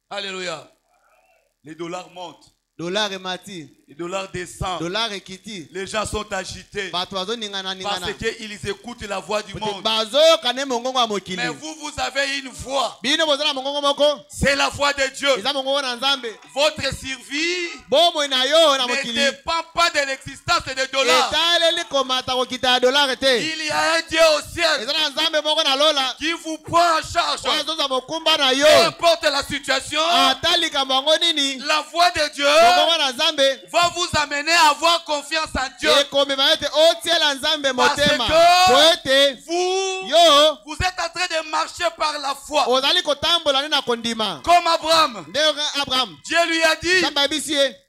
Alléluia. Les dollars montent. Dollar et mati. Les dollars descendent. Dollar et kiti. Les gens sont agités. Parce qu'ils écoutent la voix du monde. Mais vous avez une voix. C'est la voix de Dieu. Votre survie ne dépend pas de l'existence des dollars. Il y a un Dieu au ciel qui vous prend en charge. Peu importe la situation, la voix de Dieu va vous amener à avoir confiance en Dieu. Parce que vous êtes en train de marcher par la foi. Comme Abraham. Dieu lui a dit,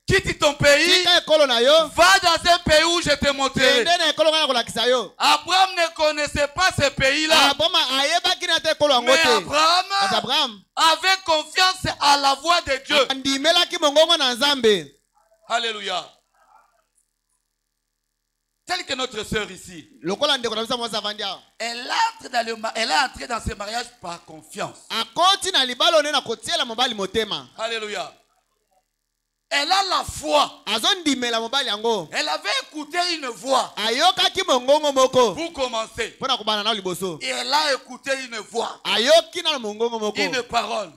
quitte ton pays, va dans un pays où je te montrerai. Abraham ne connaissait pas ce pays-là. Mais Abraham avait confiance à la voix de Dieu. Alléluia. Telle que notre sœur ici. Elle est entrée dans ce mariage par confiance. Alléluia. Elle a la foi. Elle avait écouté une voix. Pour commencer. Et elle a écouté une voix. Une parole.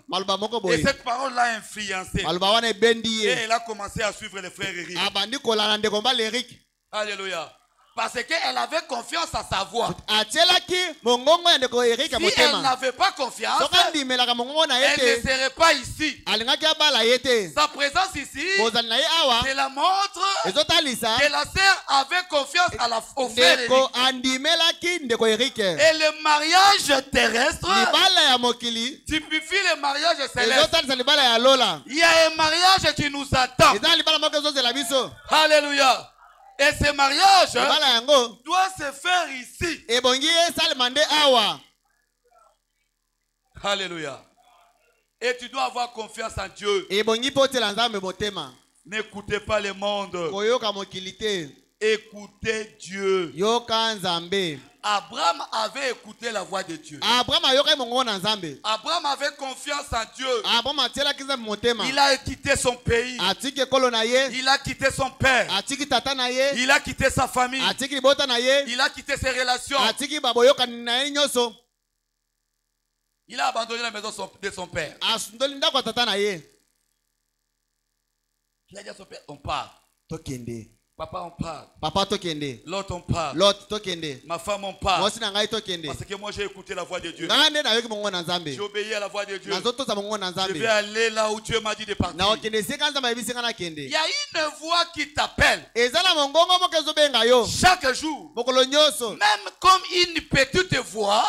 Et cette parole l'a influencée. Et elle a commencé à suivre les frères Eric. Alléluia. Parce qu'elle avait confiance à sa voix. Si elle n'avait pas confiance, elle ne serait pas ici. Sa présence ici, c'est la montre que la sœur avait confiance au frère Eric. Et le mariage terrestre typifie le mariage céleste. Il y a un mariage qui nous attend. Alléluia. Et ce mariage doit se faire ici. Alléluia. Et tu dois avoir confiance en Dieu. N'écoutez pas le monde. Écoutez Dieu. Abraham avait écouté la voix de Dieu. Abraham avait confiance en Dieu. Il a quitté son pays. Il a quitté son père. Il a quitté sa famille. Il a quitté ses relations. Il a abandonné la maison de son père. Il a dit à son père, on part. Papa, on parle. L'autre, on parle. Ma femme, on parle. Parce que moi, j'ai écouté la voix de Dieu. J'ai obéi à la voix de Dieu. Je vais aller là où Dieu m'a dit de partir. Il y a une voix qui t'appelle. Chaque jour. Même comme une petite voix.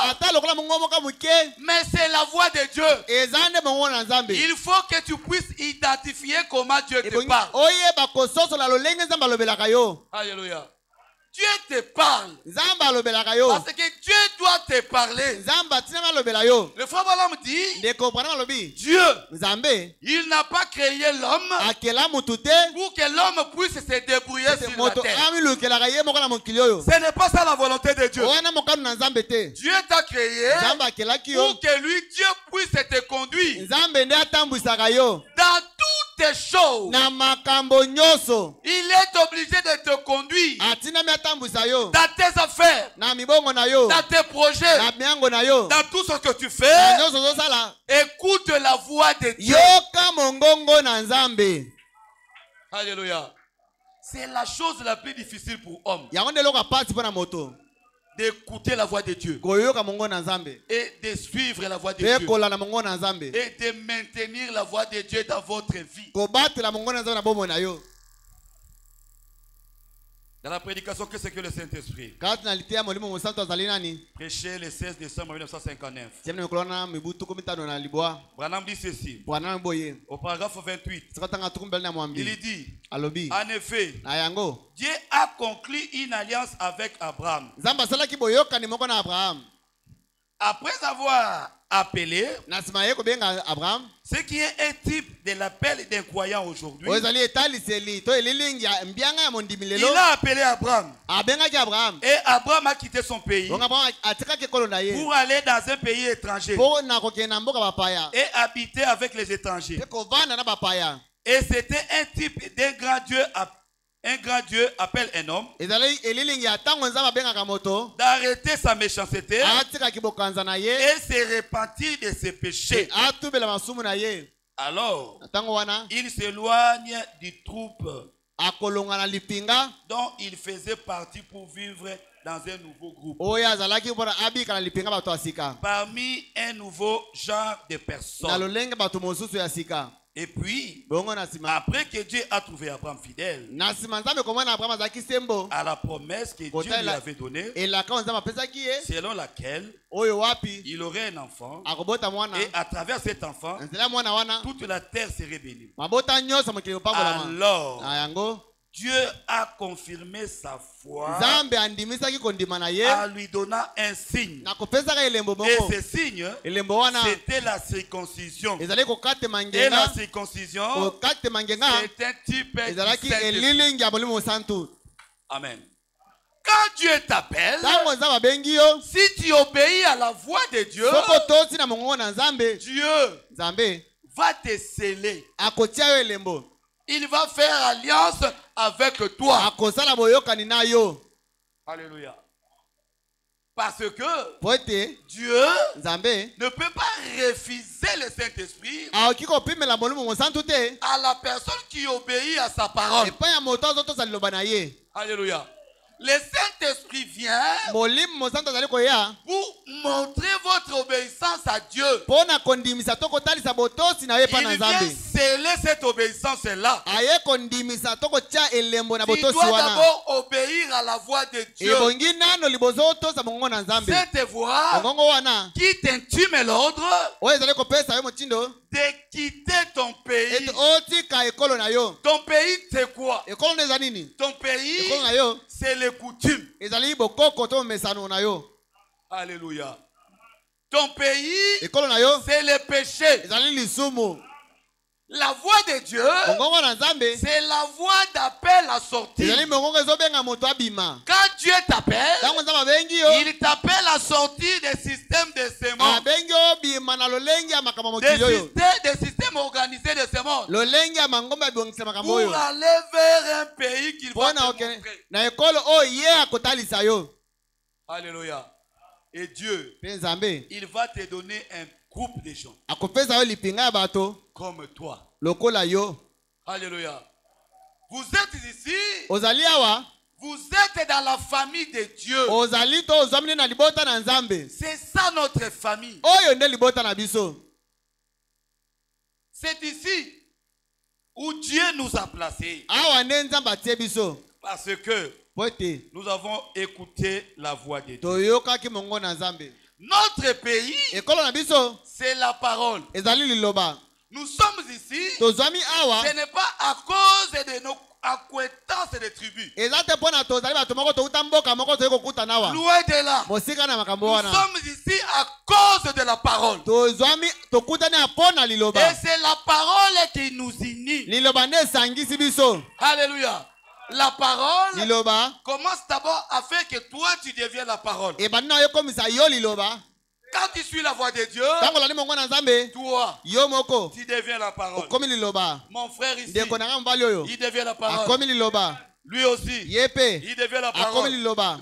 Mais c'est la voix de Dieu. Il faut que tu puisses identifier comment Dieu te parle. Alléluia. Dieu te parle. Parce que Dieu doit te parler. Le frère Balaam dit, Dieu, il n'a pas créé l'homme pour que l'homme puisse se débrouiller sur la terre. Ce n'est pas ça la volonté de Dieu. Dieu t'a créé pour que lui, Dieu puisse te conduire dans toutes les choses. Il est obligé de te conduire dans tes affaires, dans tes projets, dans tout ce que tu fais. Écoute la voix de Dieu. Alléluia. C'est la chose la plus difficile pour l'homme. D'écouter la voix de Dieu et de suivre la voix de Dieu et de maintenir la voix de Dieu dans votre vie. Dans la prédication, qu'est-ce que le Saint-Esprit? Prêché le 16 décembre 1959. Branham dit ceci. Au paragraphe 28. Il dit, en effet, Dieu a conclu une alliance avec Abraham. Après avoir appelé, ce qui est un type de l'appel d'un croyant aujourd'hui, il a appelé Abraham. Et Abraham a quitté son pays pour aller dans un pays étranger et habiter avec les étrangers. Et c'était un type d'un grand Dieu. Un grand Dieu appelle un homme d'arrêter sa méchanceté et se repentir de ses péchés. Alors, il s'éloigne du troupe dont il faisait partie pour vivre dans un nouveau groupe. Parmi un nouveau genre de personnes. Et puis, après que Dieu a trouvé Abraham fidèle à la promesse que Dieu lui avait donnée, selon laquelle il aurait un enfant, et à travers cet enfant, toute la terre serait bénie. Alors, Dieu a confirmé sa foi en lui donnant un signe. Et ce signe, c'était la circoncision. Et la circoncision, c'est un type du Saint-Esprit. Amen. Quand Dieu t'appelle, si tu obéis à la voix de Dieu, Dieu va te sceller. Il va faire alliance avec toi. Alléluia. Parce que Dieu ne peut pas refuser le Saint-Esprit à la personne qui obéit à sa parole. Alléluia. Le Saint-Esprit vient pour montrer votre obéissance à Dieu. Il vient sceller cette obéissance-là. Tu dois d'abord obéir à la voix de Dieu. Cette voix qui t'intume l'ordre de quitter ton pays. Ton pays, c'est quoi? Ton pays, c'est les coutumes. Alléluia. Ton pays, c'est le péché. La voix de Dieu, c'est la voix d'appel à sortir. Quand Dieu t'appelle, il t'appelle à sortir des systèmes de ce monde. Des systèmes organisés de ce monde. Pour aller vers un pays qu'il va te montrer. Alléluia. Et Dieu, il va te donner un groupe de gens comme toi. Alléluia. Vous êtes ici. Vous êtes dans la famille de Dieu. C'est ça notre famille. C'est ici où Dieu nous a placés. Parce que nous avons écouté la voix de Dieu. Notre pays, c'est la parole. Nous sommes ici, ce n'est pas à cause de nos acquaintances de tribus. Loin de là. Nous sommes ici à cause de la parole. Et c'est la parole qui nous unit. Alléluia. La parole commence d'abord à faire que toi tu deviens la parole. Quand tu suis la voix de Dieu, toi, tu deviens la parole. Mon frère ici, il devient la parole. Lui aussi, il devient la parole.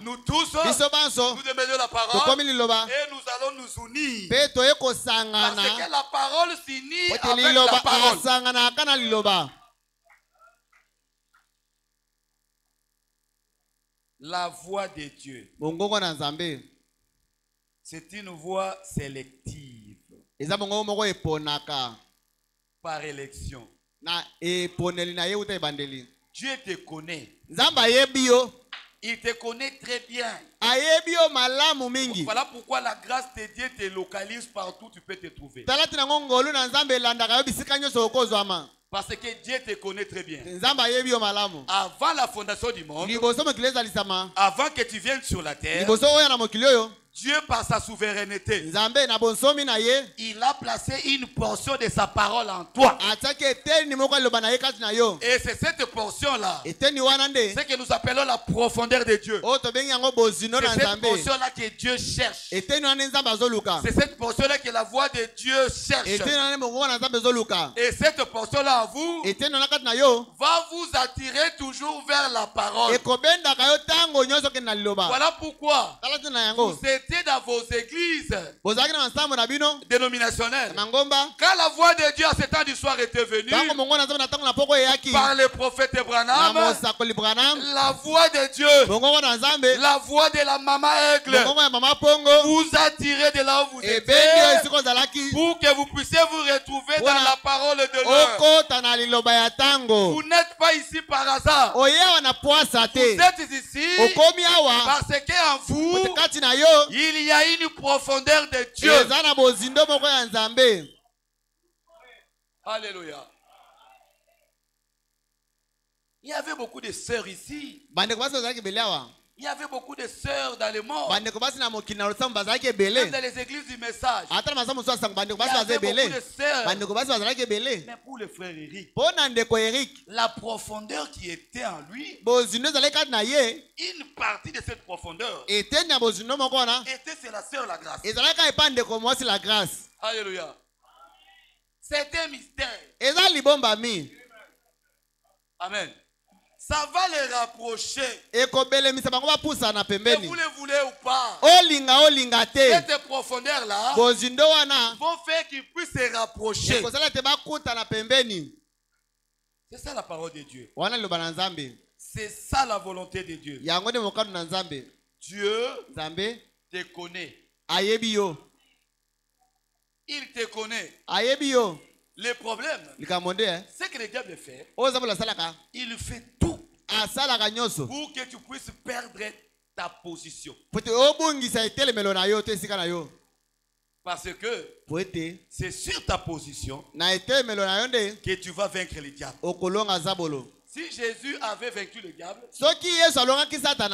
Nous tous, nous devenons la parole. Et nous allons nous unir. Parce que la parole s'unit avec la parole. La voix de Dieu, c'est une voix sélective par élection. Dieu te connaît. Il te connaît très bien. Voilà pourquoi la grâce de Dieu te localise partout, tu peux te trouver. Parce que Dieu te connaît très bien. Avant la fondation du monde, avant que tu viennes sur la terre, Dieu par sa souveraineté, il a placé une portion de sa parole en toi. Et c'est cette portion-là, c'est que nous appelons la profondeur de Dieu. C'est cette portion-là que Dieu cherche. C'est cette portion-là que la voix de Dieu cherche. Et cette portion-là en vous va vous attirer toujours vers la parole. Voilà pourquoi vous étiez dans vos églises dénominationnelles. Quand la voix de Dieu à ce temps du soir était venue par le prophète Branham, la voix de Dieu, la voix de la maman aigle vous attirez de là où vous étiez pour que vous puissiez vous retrouver dans la parole de l'heure. Vous n'êtes pas ici par hasard. Vous êtes ici parce qu'en vous il y a une profondeur de Dieu. Alléluia. Il y avait beaucoup de sœurs ici. Il y avait beaucoup de sœurs dans le monde. Même dans les églises du message. Il y avait beaucoup de sœurs. Mais pour le frère Eric, la profondeur qui était en lui, une partie de cette profondeur était c'est la sœur la grâce. Alléluia. C'est un mystère. Amen. Ça va les rapprocher. Que vous le voulez ou pas. Cette profondeur-là vont faire qu'ils puissent se rapprocher. C'est ça la parole de Dieu. C'est ça la volonté de Dieu. Dieu te connaît. Il te connaît. Le problème, c'est que le diable fait. Il fait tout pour que tu puisses perdre ta position. Parce que c'est sur ta position que tu vas vaincre le diable. Si Jésus avait vaincu le diable,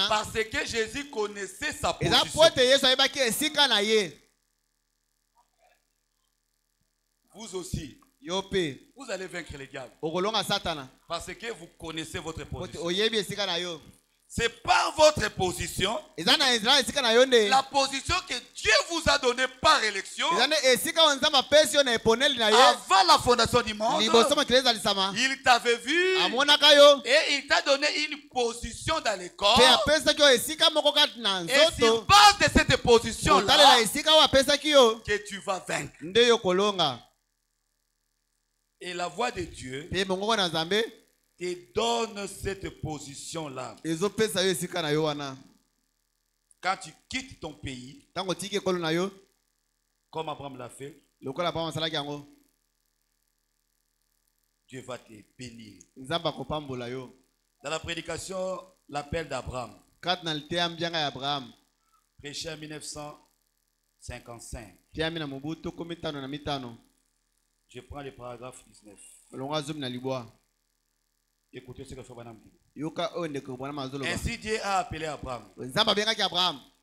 parce que Jésus connaissait sa position. Vous aussi, vous allez vaincre le diable. Parce que vous connaissez votre position. C'est par votre position, la position que Dieu vous a donnée par élection, avant la fondation du monde, il t'avait vu et il t'a donné une position dans le corps. Et sur base de cette position-là, que tu vas vaincre. Et la voix de Dieu te donne cette position-là. Quand tu quittes ton pays, comme Abraham l'a fait, Dieu va te bénir. Dans la prédication, l'appel d'Abraham, prêché en 1955. Je prends le paragraphe 19. Écoutez ce que fait Branham dit. Ainsi Dieu a appelé Abraham.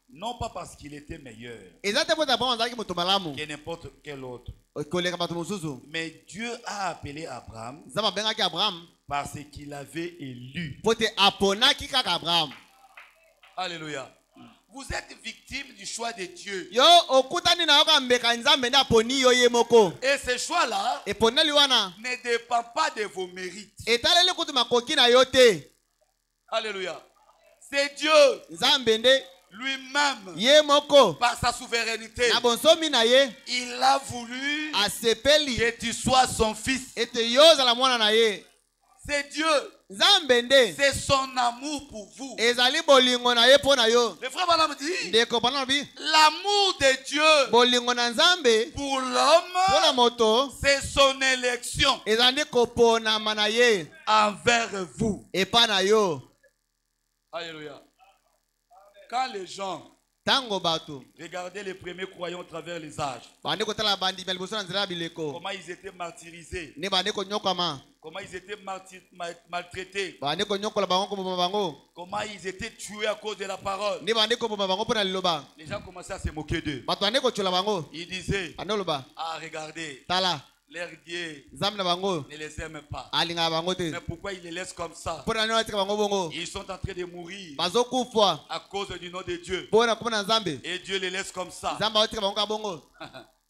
Non pas parce qu'il était meilleur que n'importe quel autre. Mais Dieu a appelé Abraham parce qu'il avait élu. Alléluia. Vous êtes victime du choix de Dieu. Et ce choix-là ne dépend pas de vos mérites. Alléluia. C'est Dieu lui-même, par sa souveraineté, il a voulu que tu sois son fils. C'est Dieu. C'est son amour pour vous. Le frère Branham dit, l'amour de Dieu pour l'homme, c'est son élection envers vous. Alléluia. Quand les gens Regardez les premiers croyants à travers les âges. Comment ils étaient martyrisés. Comment ils étaient maltraités. Comment ils étaient tués à cause de la parole. Les gens commençaient à se moquer d'eux. Ils disaient, ah regardez, leurs dieux ne les aiment pas. Mais pourquoi ils les laissent comme ça? Ils sont en train de mourir à cause du nom de Dieu. Et Dieu les laisse comme ça.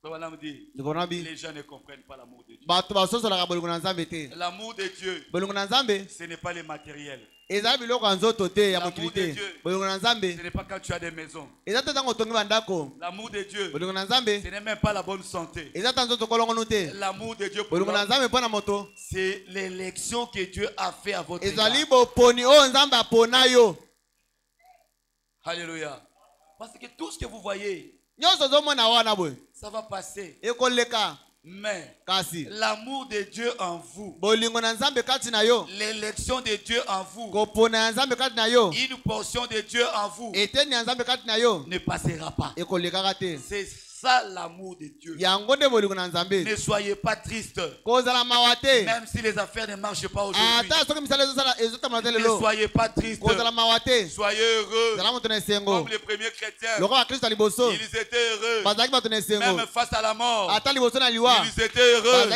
Les gens ne comprennent pas l'amour de Dieu. L'amour de Dieu, ce n'est pas le matériel. L'amour de Dieu, ce n'est pas quand tu as des maisons. L'amour de Dieu, ce n'est même pas la bonne santé. L'amour de Dieu, c'est l'élection que Dieu a fait à votre égard. Alléluia. Parce que tout ce que vous voyez, ça va passer. Mais l'amour de Dieu en vous, l'élection de Dieu en vous, une portion de Dieu en vous ne passera pas. C'est ça l'amour de Dieu. Ne soyez pas tristes. Même si les affaires ne marchent pas aujourd'hui. Ne soyez pas tristes. Soyez heureux. Comme les premiers chrétiens. Ils étaient heureux. Même face à la mort. Ils étaient heureux.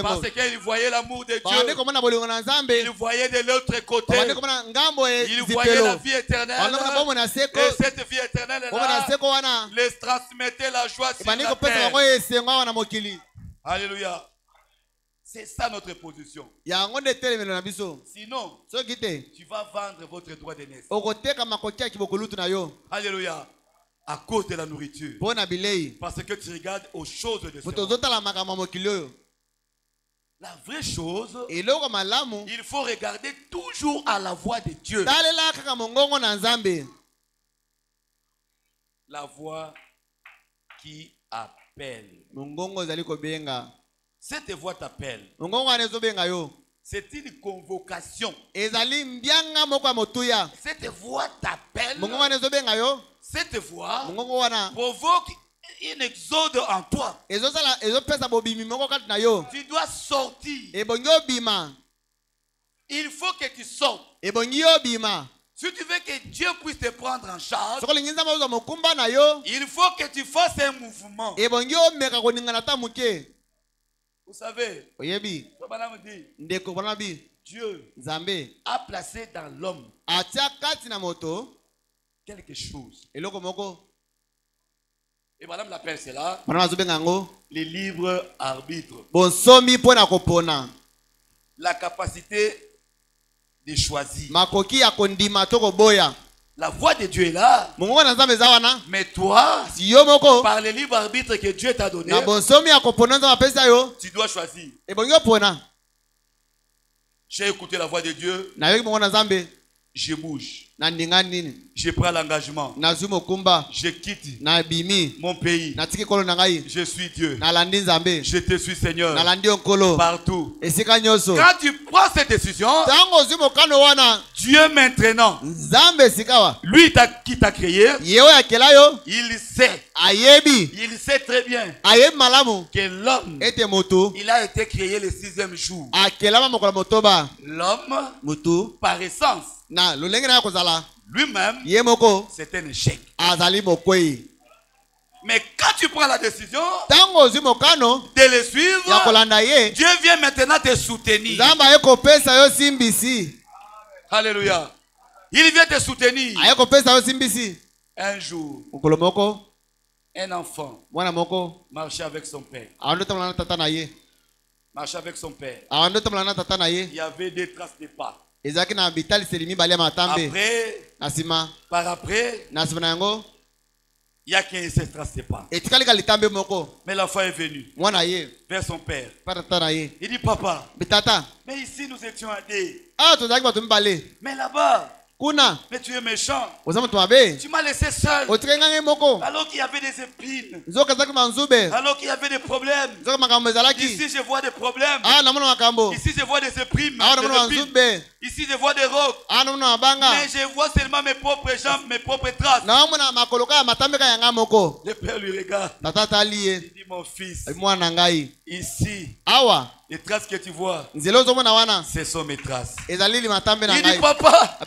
Parce qu'ils voyaient l'amour de Dieu. Ils voyaient de l'autre côté. Ils voyaient la vie éternelle. Et cette vie éternelle les transmettait la joie. Alléluia. C'est ça notre position. Sinon, tu vas vendre votre droit de naissance. Alléluia. À cause de la nourriture. Parce que tu regardes aux choses de ce monde. La vraie chose, il faut regarder toujours à la voix de Dieu. La voix qui appelle. Cette voix t'appelle. C'est une convocation. Cette voix t'appelle. Cette voix provoque une exode en toi. Tu dois sortir. Il faut que tu sortes. Si tu veux que Dieu puisse te prendre en charge, il faut que tu fasses un mouvement. Vous savez, Dieu a placé dans l'homme quelque chose. Et madame l'appelle cela le libre arbitre. La capacité de choisir. La voix de Dieu est là. Mais toi, par le libre arbitre que Dieu t'a donné, tu dois choisir. J'ai écouté la voix de Dieu. Je bouge. Je prends l'engagement. Je quitte mon pays. Je suis Dieu. Je te suis Seigneur. Partout. Quand tu prends cette décision, Dieu maintenant, lui qui t'a créé, il sait très bien que l'homme, il a été créé le 6e jour. L'homme, par essence, lui-même, c'est un échec. Mais quand tu prends la décision de le suivre, Dieu vient maintenant te soutenir. Alléluia. Il vient te soutenir. Un jour, un enfant marchait avec son père. Marchait avec son père. Il y avait des traces de pas. Après, par après, il y a 15 traces de pas. Mais l'enfant est venu vers son père. Il dit, papa, mais ici nous étions à deux. Mais là-bas, Mais tu es méchant. Tu m'as laissé seul. Alors qu'il y avait des épines. Alors qu'il y avait des problèmes. Ici je vois des problèmes. Ici je vois des épines. Ici je vois des rocs. Mais je vois seulement mes propres jambes, mes propres traces. Le père lui regarde. Il dit mon fils. Ici. Les traces que tu vois, ce sont mes traces. Il dit papa,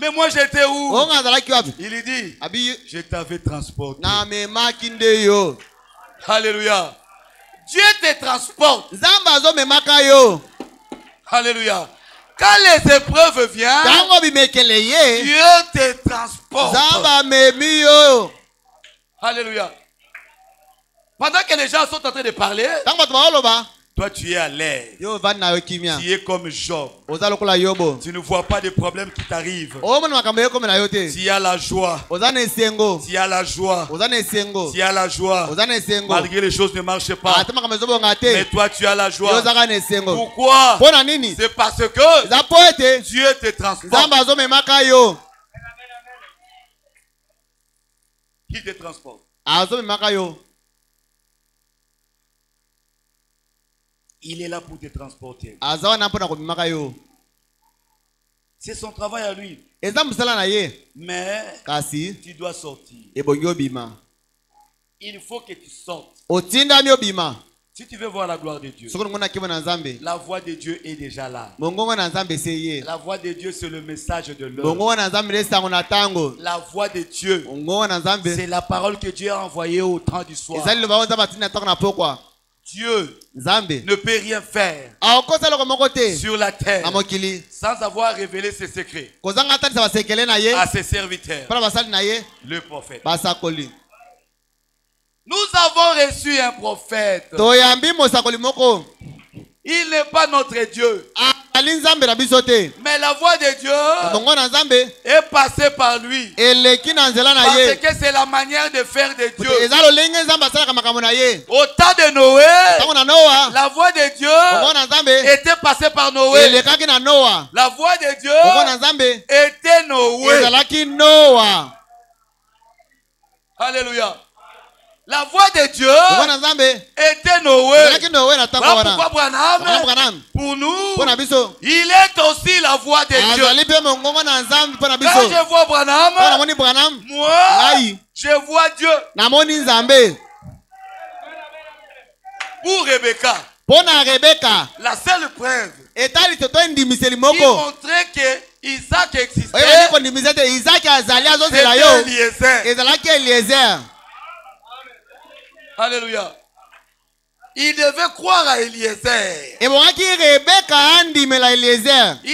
mais moi j'étais où? Il dit, je t'avais transporté. Alléluia. Dieu te transporte. Alléluia. Quand les épreuves viennent, Dieu te transporte. Alléluia. Pendant que les gens sont en train de parler, toi tu es à l'aise. Tu es comme Job. Tu ne vois pas de problèmes qui t'arrivent. Tu as la joie. Tu as la joie. Tu as la joie. Malgré les choses ne marchent pas. Mais toi tu as la joie. Pourquoi? C'est parce que Dieu te transporte. Qui te transporte? Il est là pour te transporter. C'est son travail à lui. Mais tu dois sortir. Il faut que tu sortes. Si tu veux voir la gloire de Dieu, la voix de Dieu est déjà là. La voix de Dieu, c'est le message de l'heure. La voix de Dieu, c'est la parole que Dieu a envoyée au temps du soir. Dieu ne peut rien faire sur la terre sans avoir révélé ses secrets à ses serviteurs, le prophète. Nous avons reçu un prophète. Il n'est pas notre Dieu. Mais la voix de Dieu est passée par lui. Parce que c'est la manière de faire de Dieu. Au temps de Noé, la voix de Dieu était passée par Noé. La voix de Dieu était Noé. Alléluia. La voix de Dieu était Noé. Voilà pourquoi Branham, pour nous, il est aussi la voix de Dieu. Quand je vois Branham, moi, je vois Dieu. Pour Rebecca, la seule preuve qui montrait que Isaac existait, c'était Eliezer. Alléluia. Il devait croire à Eliezer. Il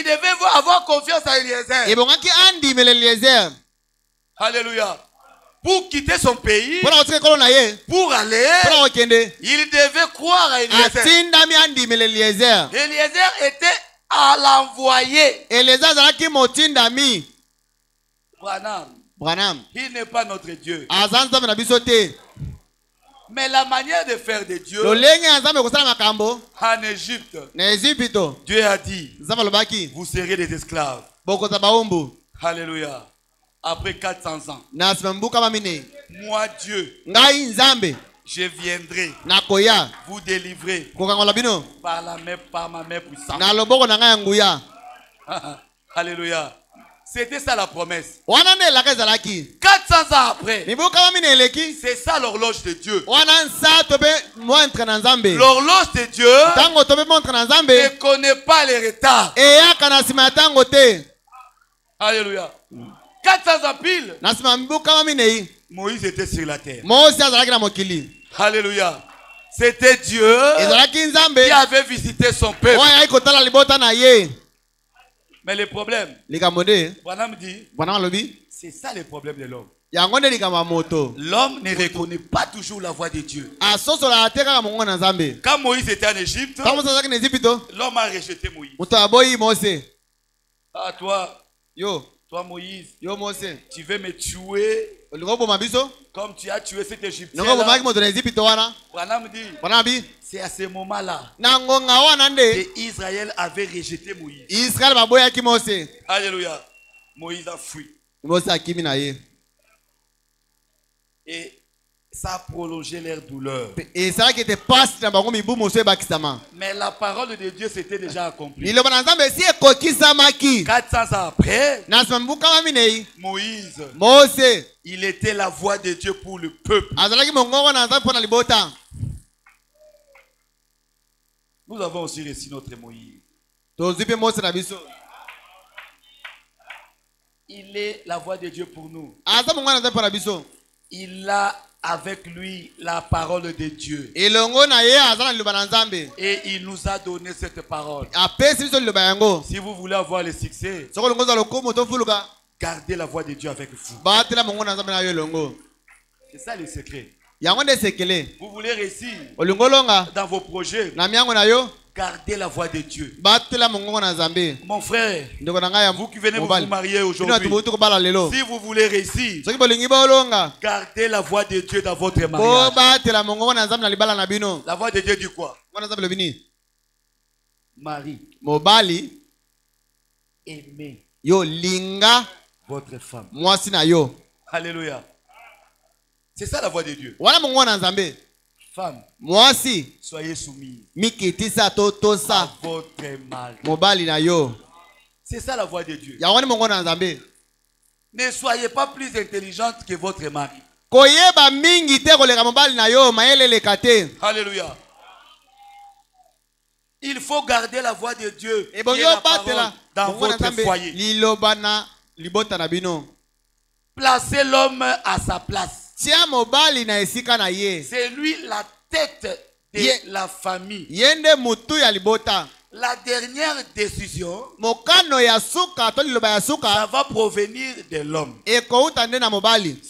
devait avoir confiance à Eliezer. Alléluia. Pour quitter son pays, pour aller, il devait croire à Eliezer. Eliezer était à l'envoyé. Branham, il n'est pas notre Dieu. Mais la manière de faire de Dieu en Égypte, Dieu a dit, vous serez des esclaves. Alléluia. Après 400 ans, moi Dieu, je viendrai vous délivrer par ma main puissante. Alléluia. C'était ça la promesse. 400 ans après, c'est ça l'horloge de Dieu. L'horloge de Dieu ne connaît pas les retards. Alléluia. 400 ans pile, Moïse était sur la terre. Alléluia. C'était Dieu qui avait visité son peuple. Mais le problème, Branham dit, c'est ça le problème de l'homme. L'homme ne reconnaît pas toujours la voix de Dieu. Quand Moïse était en Égypte, l'homme a rejeté Moïse. Ah, toi Moïse, tu veux me tuer comme tu as tué cet Égyptien. Branham dit, c'est à ce moment-là que Israël avait rejeté Moïse. Alléluia. Moïse a fui. Et ça a prolongé leur douleur. Mais la parole de Dieu s'était déjà accomplie. 400 ans après, Moïse, il était la voix de Dieu pour le peuple. Nous avons aussi reçu notre Moïse. Il est la voix de Dieu pour nous. Il a avec lui la parole de Dieu. Et il nous a donné cette parole. Si vous voulez avoir le succès, gardez la voix de Dieu avec vous. C'est ça le secret. Vous voulez réussir dans vos projets, gardez la voix de Dieu. Mon frère, vous qui venez vous marier aujourd'hui, si vous voulez réussir, gardez la voix de Dieu dans votre mariage. La voix de Dieu dit quoi? Marie, aimez votre femme. Alléluia. C'est ça la voix de Dieu. Femme, soyez soumise à votre mari. C'est ça la voix de Dieu. Ne soyez pas plus intelligente que votre mari. Alléluia. Il faut garder la voix de Dieu et la parole dans votre foyer. Placez l'homme à sa place. C'est lui la tête de la famille. La dernière décision, ça va provenir de l'homme. Si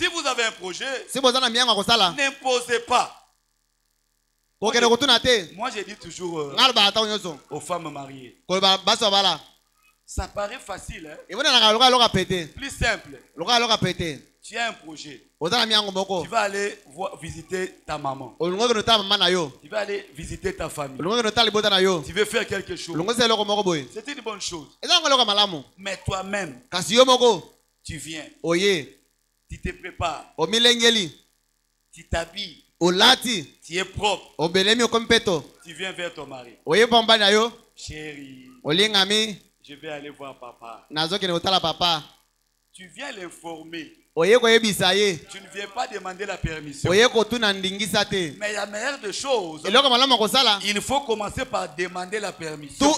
vous avez un projet, n'imposez pas. Moi, j'ai dit toujours aux femmes mariées, ça paraît facile, hein? Plus simple. Tu as un projet. Tu vas aller visiter ta maman. Tu vas aller visiter ta famille. Tu veux faire quelque chose. C'est une bonne chose. Mais toi-même, tu viens. Tu te prépares. Tu t'habilles. Tu es propre. Tu viens vers ton mari. Chérie, je vais aller voir papa. Tu viens l'informer. Tu ne viens pas demander la permission. Mais la meilleure des choses, il faut commencer par demander la permission.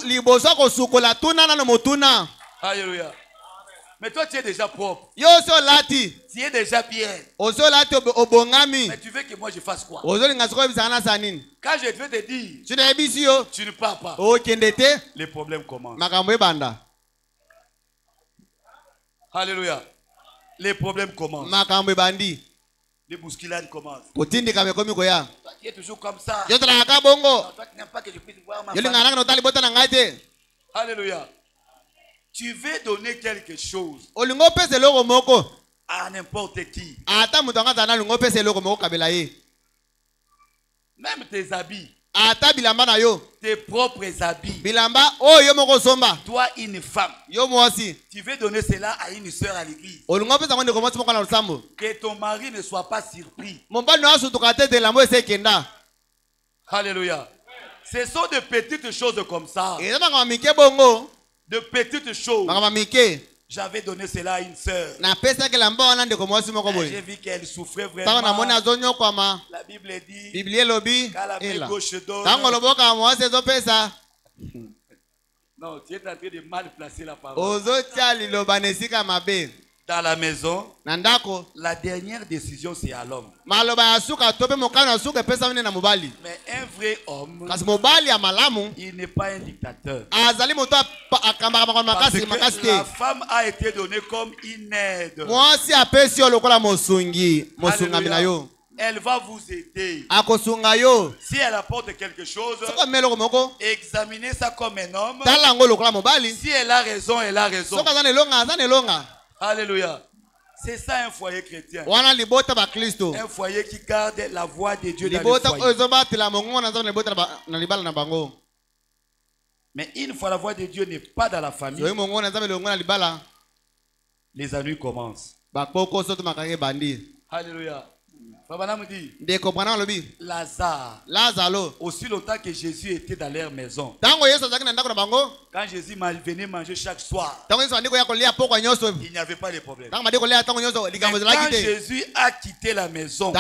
Alléluia. Mais toi, tu es déjà propre. Tu es déjà bien. Mais tu veux que moi je fasse quoi? Quand je vais te dire, tu ne pars pas. Les problèmes commencent. Alléluia. Les problèmes commencent. Les bousculades commencent. Toi, tu es toujours comme ça. Toi, tu n'aimes pas que je puisse voir ma famille. Alléluia. Tu veux donner quelque chose à n'importe qui. Même tes habits. Tes propres habits. Toi, une femme, tu veux donner cela à une soeur à l'église. Que ton mari ne soit pas surpris. Alléluia. Ce sont de petites choses comme ça. De petites choses. J'avais donné cela à une sœur. J'ai vu qu'elle souffrait vraiment. La Bible dit qu'à la main gauche donne. Non, tu es en train de mal placer la parole. Dans la maison, la dernière décision c'est à l'homme. Mais un vrai homme, il n'est pas un dictateur. Parce que la femme a été donnée comme une aide. Alléluia. Elle va vous aider. Si elle apporte quelque chose, examinez ça comme un homme. Si elle a raison, elle a raison. Alléluia. C'est ça un foyer chrétien. Un foyer qui garde la voix de Dieu dans le foyer. Mais une fois la voix de Dieu n'est pas dans la famille, Les ennuis commencent. Alléluia. Lazare, aussi longtemps que Jésus était dans leur maison, quand Jésus venait manger chaque soir, il n'y avait pas de problème. Mais quand Jésus a quitté la maison,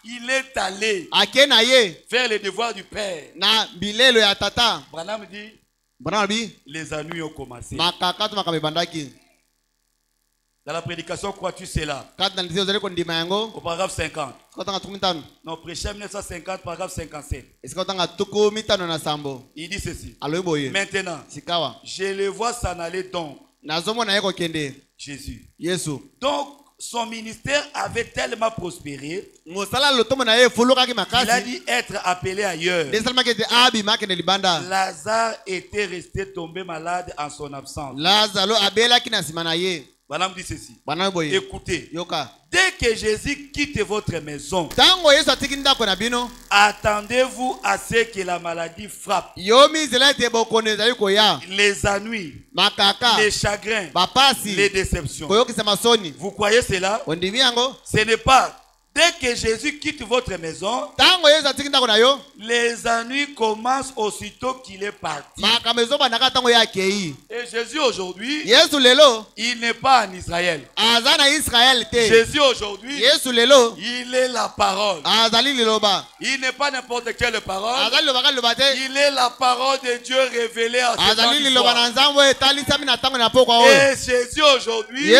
il est allé faire les devoirs du Père. Branham dit, les ennuis ont commencé. Dans la prédication, crois-tu cela? Au paragraphe 50. Non, prêché 1950, paragraphe 57. Il dit ceci. Maintenant, je le vois s'en aller donc. Jésus. Donc, son ministère avait tellement prospéré qu'il a dit être appelé ailleurs. Lazare était resté tombé malade en son absence. Madame dit ceci. Écoutez, dès que Jésus quitte votre maison, attendez-vous à ce que la maladie frappe. Les ennuis, les chagrins, les déceptions. Vous croyez cela? Ce n'est pas dès que Jésus quitte votre maison, les ennuis commencent aussitôt qu'il est parti. Et Jésus aujourd'hui, il n'est pas en Israël. Jésus aujourd'hui, il est la parole. Il n'est pas n'importe quelle parole. Il est la parole de Dieu révélée à ce temps. Et Jésus aujourd'hui,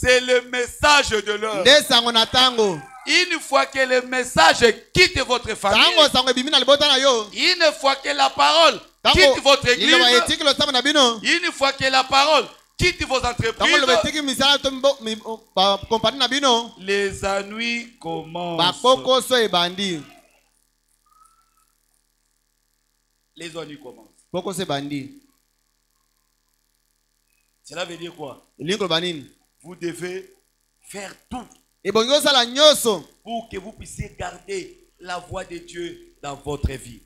c'est le message de l'heure. Une fois que le message quitte votre famille, une fois que la parole quitte votre église, une fois que la parole quitte vos entreprises, les ennuis commencent. Les ennuis commencent. Cela veut dire quoi? Vous devez faire tout pour que vous puissiez garder la voix de Dieu dans votre vie.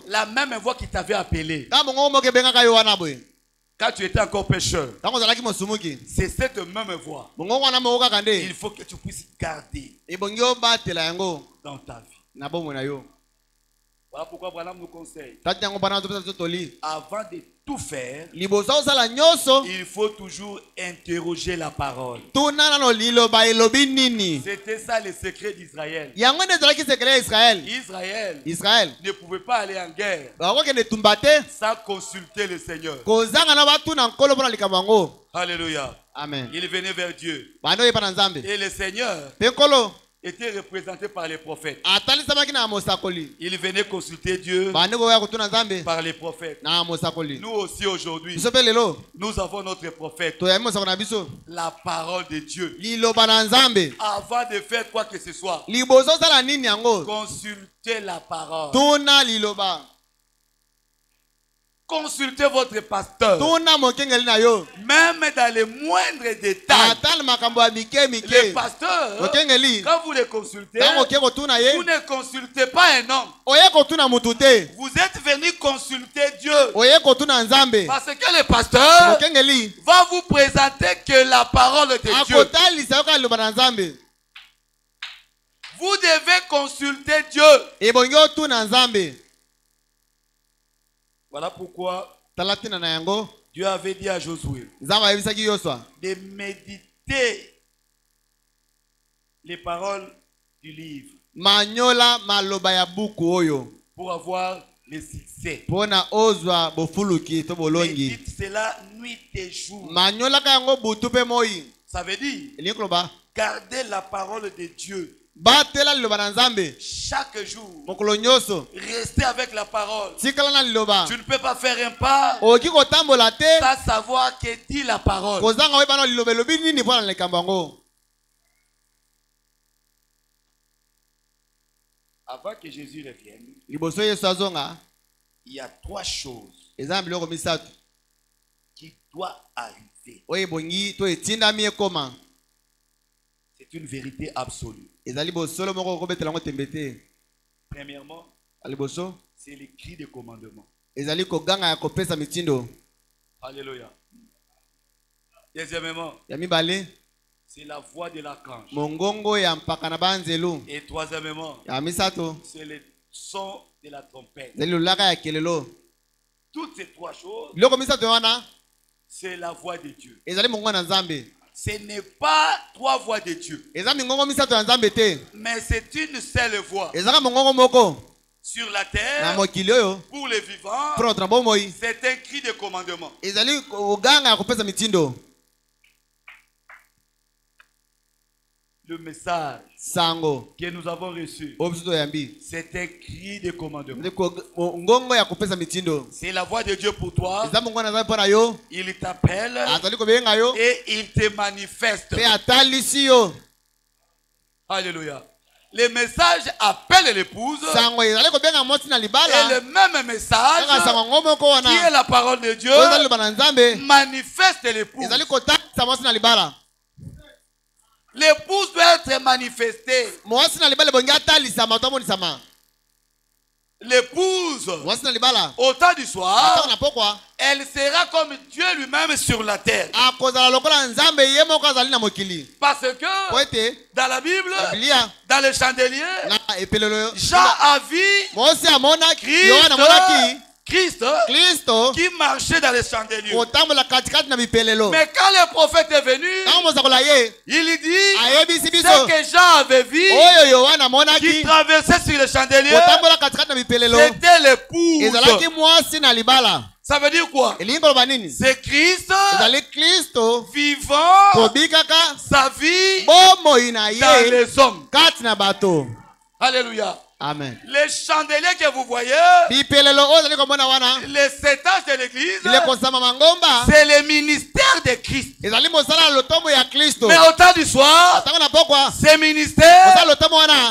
La même voix qui t'avait appelé quand tu étais encore pécheur, c'est cette même voix. Il faut que tu puisses garder dans ta vie. Voilà pourquoi Branham nous conseille, avant de tout faire, il faut toujours interroger la parole. C'était ça le secret d'Israël. Israël ne pouvait pas aller en guerre sans consulter le Seigneur. Alléluia. Amen. Il venait vers Dieu. Et le Seigneur était représenté par les prophètes. Il venait consulter Dieu par les prophètes. Nous aussi aujourd'hui, nous avons notre prophète, la parole de Dieu. Avant de faire quoi que ce soit, consultez la parole. Consultez votre pasteur. Même dans les moindres détails. Les pasteurs, quand vous les consultez, vous ne consultez pas un homme. Vous êtes venu consulter Dieu. Parce que le pasteur va vous présenter que la parole de Dieu. Vous devez consulter Dieu. Voilà pourquoi Dieu avait dit à Josué de méditer les paroles du livre pour avoir le succès. Médite cela nuit et jour. Ça veut dire garder la parole de Dieu. Chaque jour, restez avec la parole. Tu ne peux pas faire un pas sans savoir que dit la parole. Avant que Jésus revienne, il y a trois choses qui doivent arriver. C'est une vérité absolue. Premièrement, c'est les cris de commandement. Alléluia. Deuxièmement, c'est la voix de l'archange. Et troisièmement, c'est le son de la trompette. Toutes ces trois choses, c'est la voix de Dieu. Ce n'est pas trois voix de Dieu, mais c'est une seule voix. Sur la terre, pour les vivants, c'est un cri de commandement. Le message que nous avons reçu, c'est un cri de commandement. C'est la voix de Dieu pour toi. Il t'appelle et il te manifeste. Alléluia. Le message appelle l'épouse et le même message qui est la parole de Dieu manifeste l'épouse. L'épouse doit être manifestée. L'épouse, au temps du soir, elle sera comme Dieu lui-même sur la terre. Parce que dans la Bible, dans le chandelier, Jean a vu Christ qui marchait dans les chandeliers. Mais quand le prophète est venu, il dit ce que Jean avait vu qui traversait sur les chandeliers, c'était l'épouse. Ça veut dire quoi? C'est Christ vivant sa vie dans les hommes. Alléluia. Amen. Les chandeliers que vous voyez, les 7 âges de l'église, c'est le ministère de Christ. Mais au temps du soir, ce ministère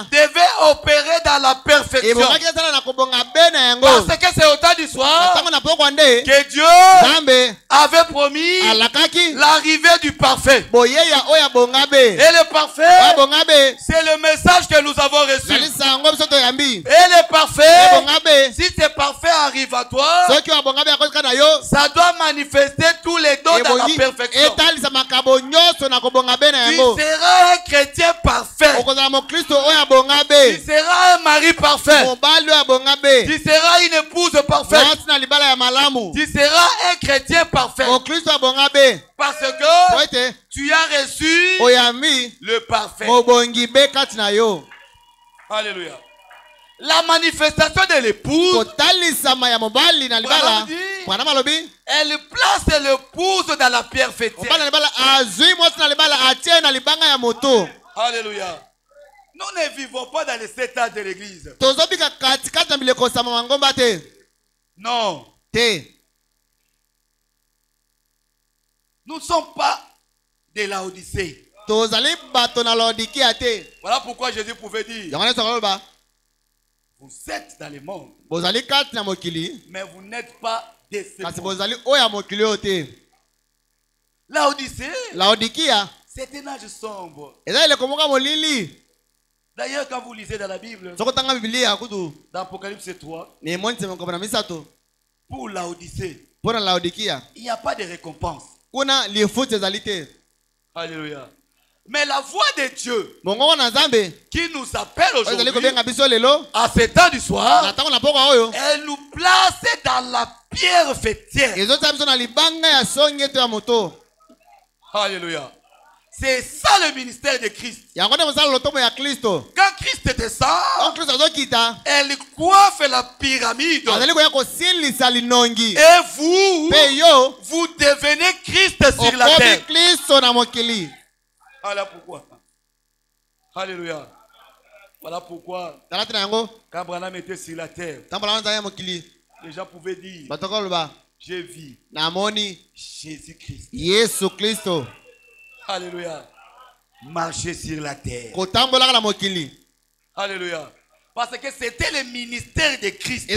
devait opérer dans la perfection. Parce que c'est au temps du soir que Dieu avait promis l'arrivée du parfait. Et le parfait, c'est le message que nous avons reçu. Et le parfait, si ce parfait arrive à toi, ça doit manifester tous les dons dans la perfection. Tu seras un chrétien parfait. Tu seras un mari parfait. Tu seras une épouse parfaite. Tu seras un chrétien parfait. Parce que tu as reçu le parfait. Alléluia. La manifestation de l'épouse, elle place l'épouse dans la perfection. Alléluia. Nous ne vivons pas dans les 7 âges de l'église. Non. Nous ne sommes pas de Laodicée. Voilà pourquoi Jésus pouvait dire: vous êtes dans le monde, mais vous n'êtes pas de ce monde. Laodicée, c'est un âge sombre. D'ailleurs, quand vous lisez dans la Bible, dans Apocalypse 3, pour Laodicée, il n'y a pas de récompense. Alléluia. Mais la voix de Dieu qui nous appelle aujourd'hui à ce temps du soir, elle nous place dans la pierre fêtière. Alléluia. C'est ça le ministère de Christ. Quand Christ descend, elle coiffe la pyramide. Et vous devenez Christ sur la terre. Voilà pourquoi. Alléluia. Voilà pourquoi. Quand Branham était sur la terre, les gens pouvaient dire: j'ai vu Jésus-Christ. Alléluia. Marcher sur la terre. Alléluia. Parce que c'était le ministère de Christ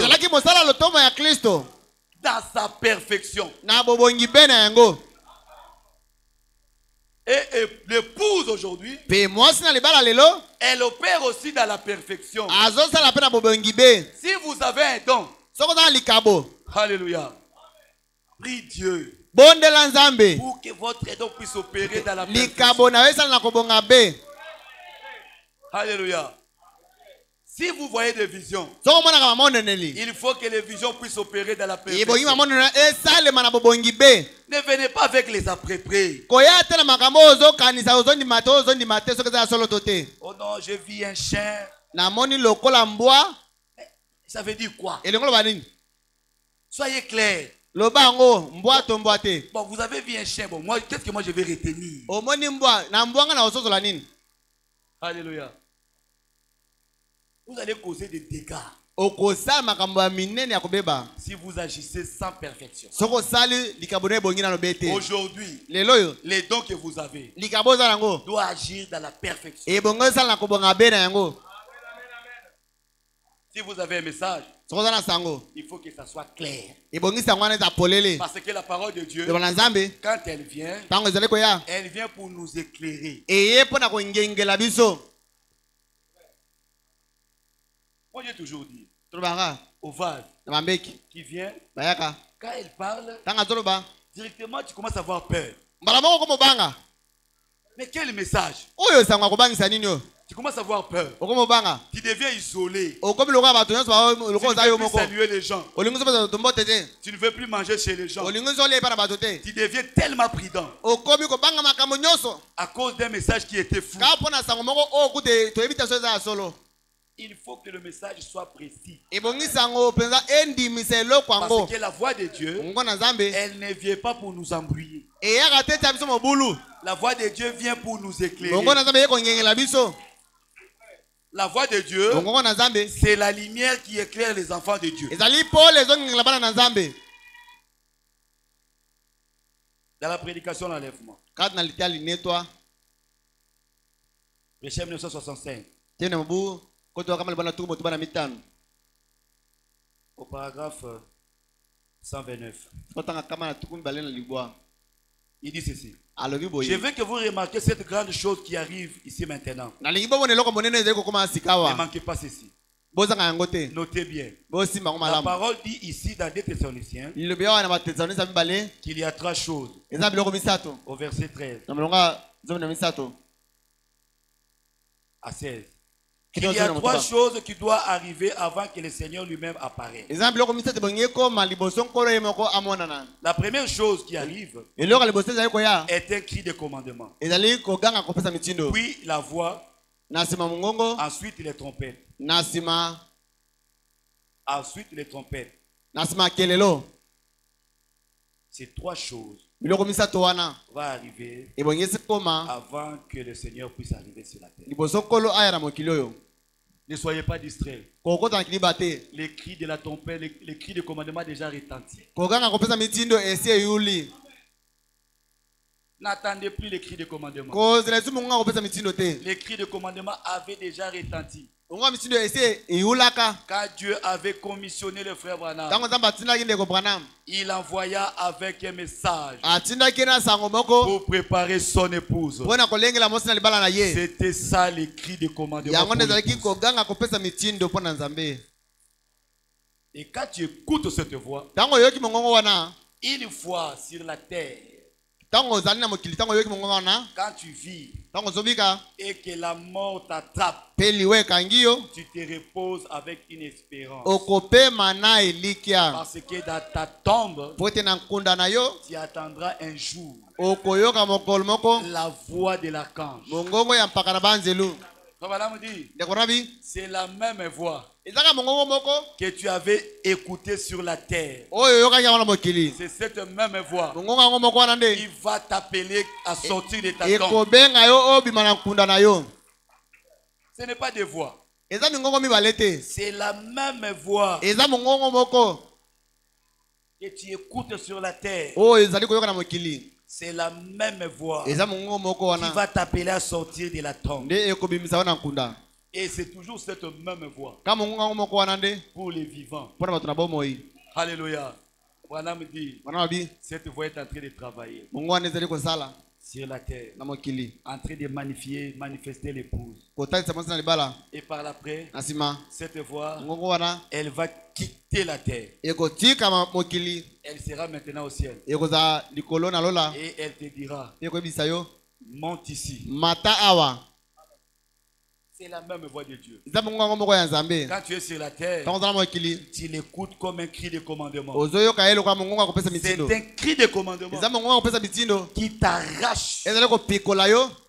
dans sa perfection. Et l'épouse aujourd'hui, elle opère aussi dans la perfection. Si vous avez un don, alléluia, prie Dieu Pour que votre don puisse opérer dans la perfection. Alléluia. Si vous voyez des visions, il faut que les visions puissent opérer dans la perfection. Ne venez pas avec les après-près. Oh non, je vis un chien. Ça veut dire quoi? Soyez clair. Bon, vous avez vu un chien. Bon, moi, qu'est-ce que moi je vais retenir? Alléluia. Vous allez causer des dégâts si vous agissez sans perfection. Aujourd'hui, les dons que vous avez doivent agir dans la perfection. Si vous avez un message, il faut que ça soit clair. Parce que la parole de Dieu, quand elle vient pour nous éclairer. Moi j'ai toujours dit au vase qui vient, quand elle parle, directement tu commences à avoir peur. Mais quel message? Tu commences à avoir peur. Tu deviens isolé. Tu ne veux plus saluer les gens. Tu ne veux plus manger chez les gens. Tu deviens tellement prudent à cause d'un message qui était fou. Il faut que le message soit précis. Parce que la voix de Dieu, elle ne vient pas pour nous embrouiller. La voix de Dieu vient pour nous éclairer. La voix de Dieu, c'est la lumière qui éclaire les enfants de Dieu. Dans la prédication, l'enlèvement. Verset 1965. Au paragraphe 129. Il dit ceci. Je veux que vous remarquiez cette grande chose qui arrive ici maintenant. Ne manquez pas ceci. Notez bien. La parole dit ici dans 2 Thessaloniciens qu'il y a 3 choses. Au verset 13 à 16. Il y a 3 choses qui doivent arriver avant que le Seigneur lui-même apparaisse. La première chose qui arrive est un cri de commandement. Puis la voix. Ensuite les trompettes. Ensuite les trompettes. Ces 3 choses vont arriver avant que le Seigneur puisse arriver sur la terre. Ne soyez pas distraits. Les cris de la trompette, les cris de commandement déjà retentis. N'attendez plus les cris de commandement. Les cris de commandement avaient déjà retenti. Quand Dieu avait commissionné le frère Branham, il envoya avec un message pour préparer son épouse. C'était ça les cris de commandement. Et quand tu écoutes cette voix, une fois sur la terre, quand tu vis et que la mort t'attrape, tu te reposes avec une espérance. Parce que dans ta tombe, tu attendras un jour la voix de l'archange. C'est la même voix que tu avais écoutée sur la terre. C'est cette même voix qui va t'appeler à sortir de ta tombe. Ce n'est pas des voix. C'est la même voix que tu écoutes sur la terre. C'est la même voix qui va t'appeler à sortir de la tombe. Et c'est toujours cette même voix pour les vivants. Alléluia. Branham dit, cette voix est en train de travailler. sur la terre, en train de manifester l'épouse. Et par l'après, cette voix, elle va quitter la terre. Elle sera maintenant au ciel. Et elle te dira, monte ici. C'est la même voix de Dieu. Quand tu es sur la terre, tu l'écoutes comme un cri de commandement. C'est un cri de commandement qui t'arrache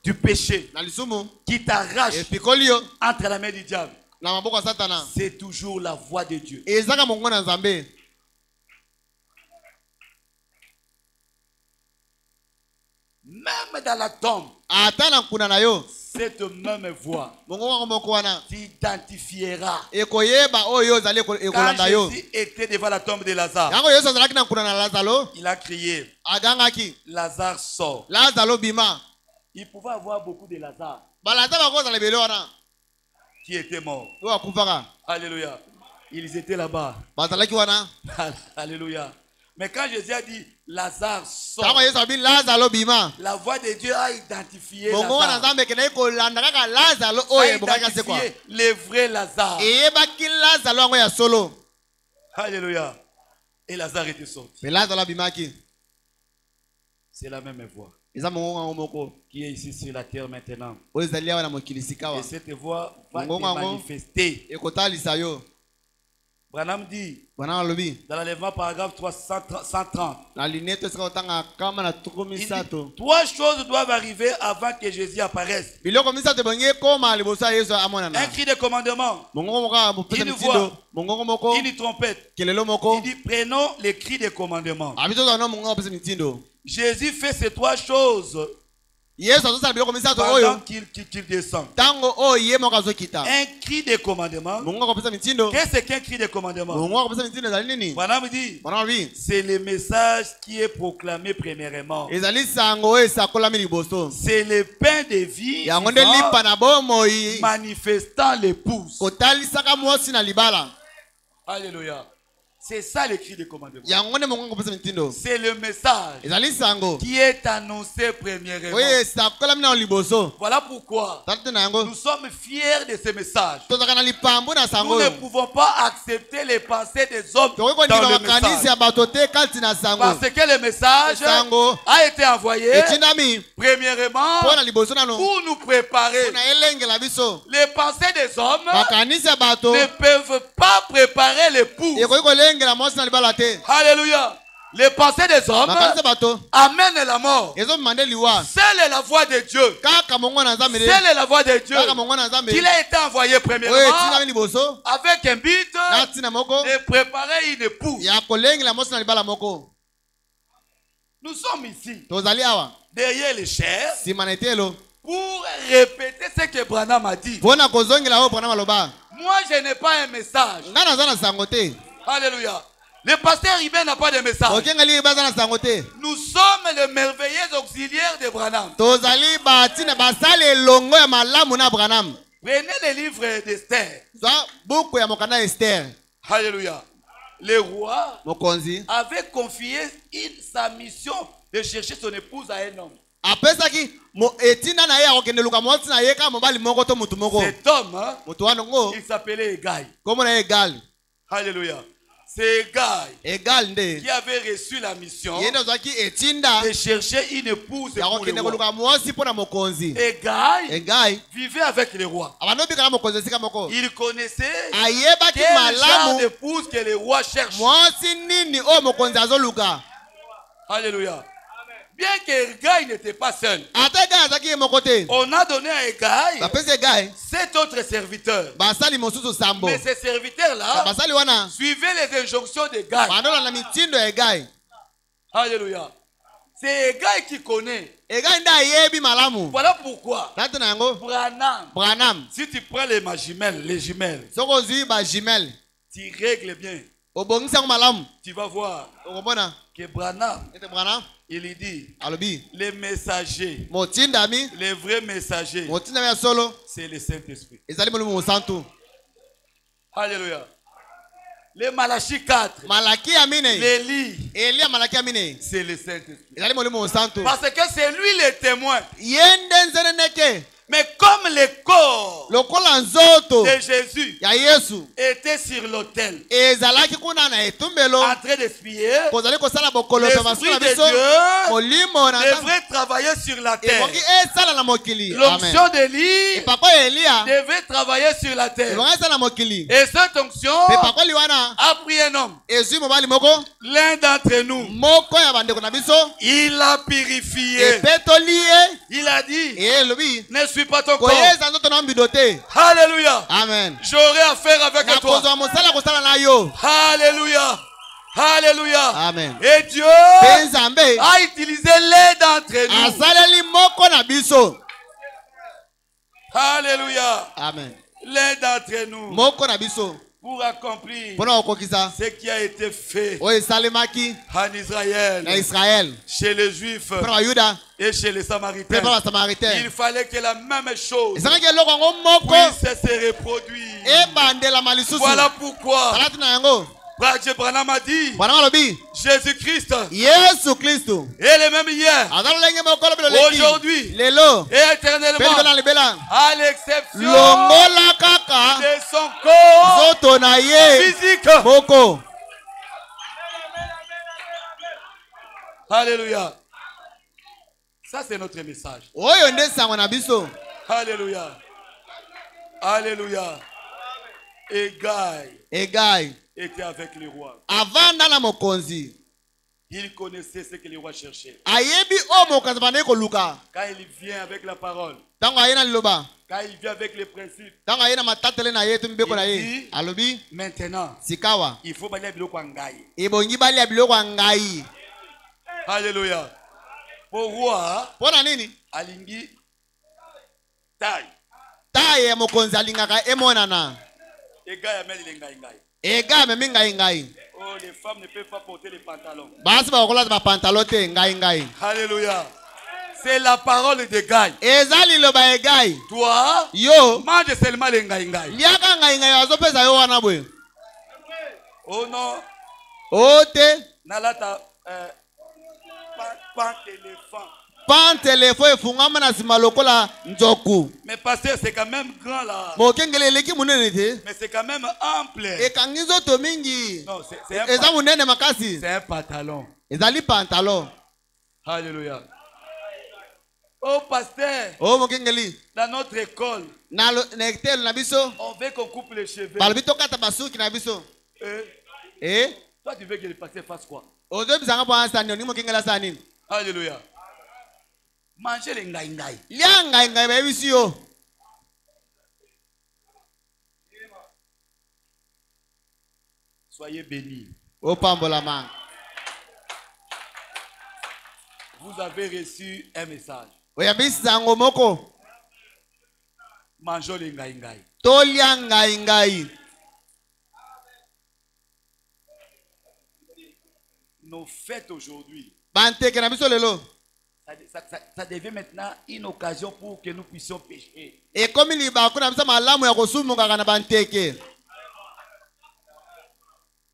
du péché, qui t'arrache entre la main du diable. C'est toujours la voix de Dieu. Même dans la tombe, cette même voix t'identifiera. Quand Jésus était devant la tombe de Lazare, il a crié, Lazare sort. Il pouvait avoir beaucoup de Lazare qui étaient morts. Alléluia. Ils étaient là-bas. Alléluia. Mais quand Jésus a dit Lazare sort, la voix de Dieu a identifié le vrai Lazare. Alléluia. Et Lazare était sorti. C'est la même voix qui est ici sur la terre maintenant. Et cette voix va te manifester. Branham dit, dans l'enlèvement paragraphe 330, il dit, 3 choses doivent arriver avant que Jésus apparaisse. Un cri de commandement, une voix, une trompette. Il dit, prenons les cris de commandement. Jésus fait ces 3 choses pendant qu'il descend. Un cri de commandement. Qu'est-ce qu'un cri de commandement? Madame dit, c'est le message qui est proclamé premièrement. C'est le pain de vie manifestant l'épouse. Alléluia. C'est ça le cri de commandement. C'est le message qui est annoncé premièrement. Voilà pourquoi nous sommes fiers de ce message. Nous ne pouvons pas accepter les pensées des hommes dans le message. Parce que le message a été envoyé premièrement pour nous préparer. Les pensées des hommes ne peuvent pas préparer l'épouse. Alléluia. Les pensées des hommes amènent la mort. Seule est la voix de Dieu. Seule est la voix de Dieu. Il a été envoyé premièrement avec un but de préparer une épouse. Nous sommes ici derrière les chairs pour répéter ce que Branham a dit. Moi, je n'ai pas un message. Alléluia. Le pasteur Ribé n'a pas de message. Nous sommes les merveilleux auxiliaires de Branham. Prenez le livre d'Esther. Alléluia. Le roi avait confié sa mission de chercher son épouse à un homme. Cet homme, il s'appelait Egaï. Alléluia. C'est Egaï qui avait reçu la mission de chercher une épouse pour le roi. Egaï vivait avec le roi. Il connaissait quel genre d'épouse que le roi cherche. Alléluia. Bien que Egaï n'était pas seul, on a donné à Egaï 7 autres serviteurs. Mais ces serviteurs-là suivaient les injonctions d'Egaï. Alléluia. C'est Egaï qui connaît. Voilà pourquoi Branham, si tu prends les jumelles, tu règles bien. Tu vas voir que Branham, il dit, les messagers, les vrais messagers, c'est le Saint-Esprit. Alléluia. Les Malachie 4. Malaki amine. L'élie. Elia Malaki amine. C'est le Saint-Esprit. Parce que c'est lui le témoin. Yende. Mais comme le corps de Jésus était sur l'autel, en train d'espier, l'Esprit de Dieu devrait travailler sur la terre. L'onction d'Élie devait travailler sur la terre. Et cette onction a pris un homme, l'un d'entre nous. Il l'a purifié. Il a dit, ne suis pas ton corps. Alléluia. Amen. J'aurai affaire avec toi. Alléluia. Alléluia. Amen. Et Dieu a utilisé l'un d'entre nous. Alléluia. Amen. L'un d'entre nous. Pour accomplir ce qui a été fait en Israël, chez les Juifs et chez les Samaritains. Il fallait que la même chose puisse se reproduire. Voilà pourquoi Brother Branham a dit, Jésus-Christ est le même hier, aujourd'hui et éternellement, à l'exception de son corps physique. Alléluia. Ça, c'est notre message. Alléluia. Alléluia. Égaï était avec les rois. Il connaissait ce que les rois cherchaient. Quand il vient avec la parole, quand il vient avec les principes, il dit, maintenant, il faut balayer biloko ngai. Alléluia. Pour roi, alingi taille. Taille mokonzi alingaka emonana. Oh, les femmes ne peuvent pas porter les pantalons. Alléluia. C'est la parole de Gaï. Toi, mange seulement les ngai. Oh non. Oh te. Nalata pas téléphone. Mais pasteur, c'est quand même grand là. Mais c'est quand même ample. Non, c'est un pantalon. Alléluia. Oh pasteur. Dans notre école, on veut qu'on coupe les cheveux. Toi, tu veux que le pasteur fasse quoi? Alléluia. Mangez les ngai. Soyez bénis. Vous avez reçu un message. Mangeons les ngai. Nos fêtes aujourd'hui, ça devient maintenant une occasion pour que nous puissions pécher.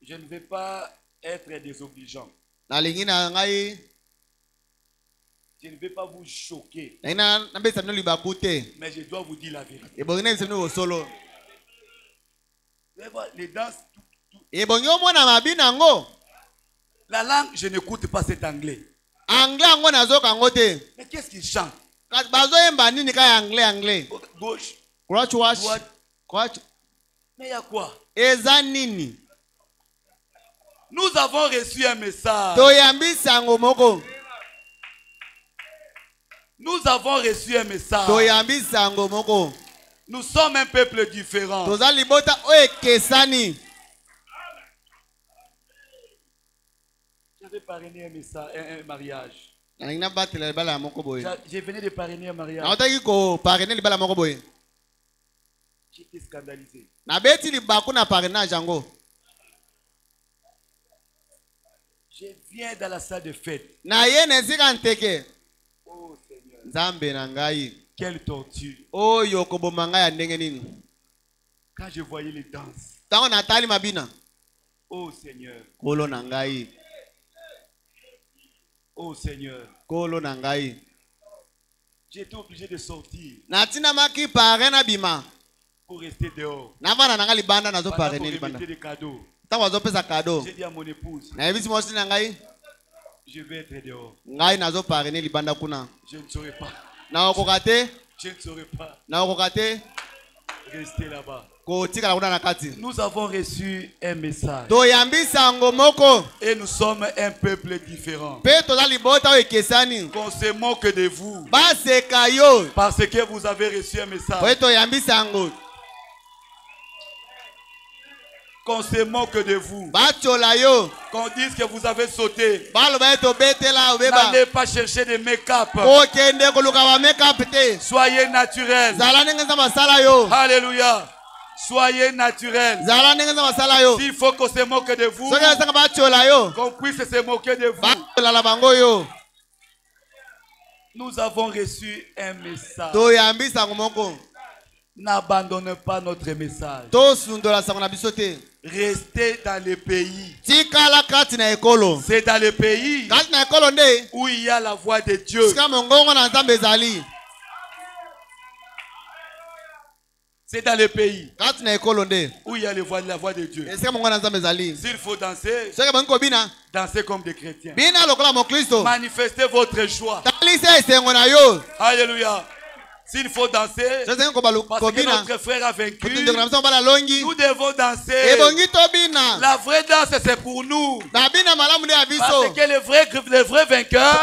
Je ne vais pas être désobligeant. Je ne vais pas vous choquer. Mais je dois vous dire la vérité. Les danses. La langue, je n'écoute pas cet anglais. Mais qu'est-ce qu'il chante? Gauche. Droite. Mais il y a quoi? Nous avons reçu un message. Nous avons reçu un message. Nous sommes un peuple différent. J'avais parrainé un mariage. Je venais de parrainer un mariage. J'étais scandalisé. Je viens dans la salle de fête. Oh Seigneur. Quelle torture. Quand je voyais les danses. Oh Seigneur. Kolo nangai. Oh Seigneur. Kolo nangai. J'étais obligé de sortir. Natina maki pare na bima. Pour rester dehors. Navana nanga libanda nazo pare ni libanda. Des cadeaux. Tawa zo pesa cadeau. J'ai dit à mon épouse. Na ebisi mosi nangai. Je vais être dehors. Ngai nazo pare ni libanda kuna. Je ne saurais pas. Na okokate. Je ne saurais pas. Na okokate. Rester là-bas. Nous avons reçu un message. Et nous sommes un peuple différent. Qu'on se moque de vous. Parce que vous avez reçu un message. Qu'on se moque de vous. Qu'on dise que vous avez sauté. N'allez pas chercher de make-up. Soyez naturel. Alléluia. Soyez naturel. S'il faut qu'on se moque de vous, qu'on puisse se moquer de vous. Nous avons reçu un message. N'abandonnez pas notre message. Restez dans le pays. C'est dans le pays où il y a la voix de Dieu. C'est dans le pays où il y a la voix de Dieu. S'il faut danser, dansez comme des chrétiens. Manifestez votre joie. Alléluia. S'il faut danser, parce que notre frère a vaincu, nous devons danser. La vraie danse, c'est pour nous. Parce que le vrai vainqueur,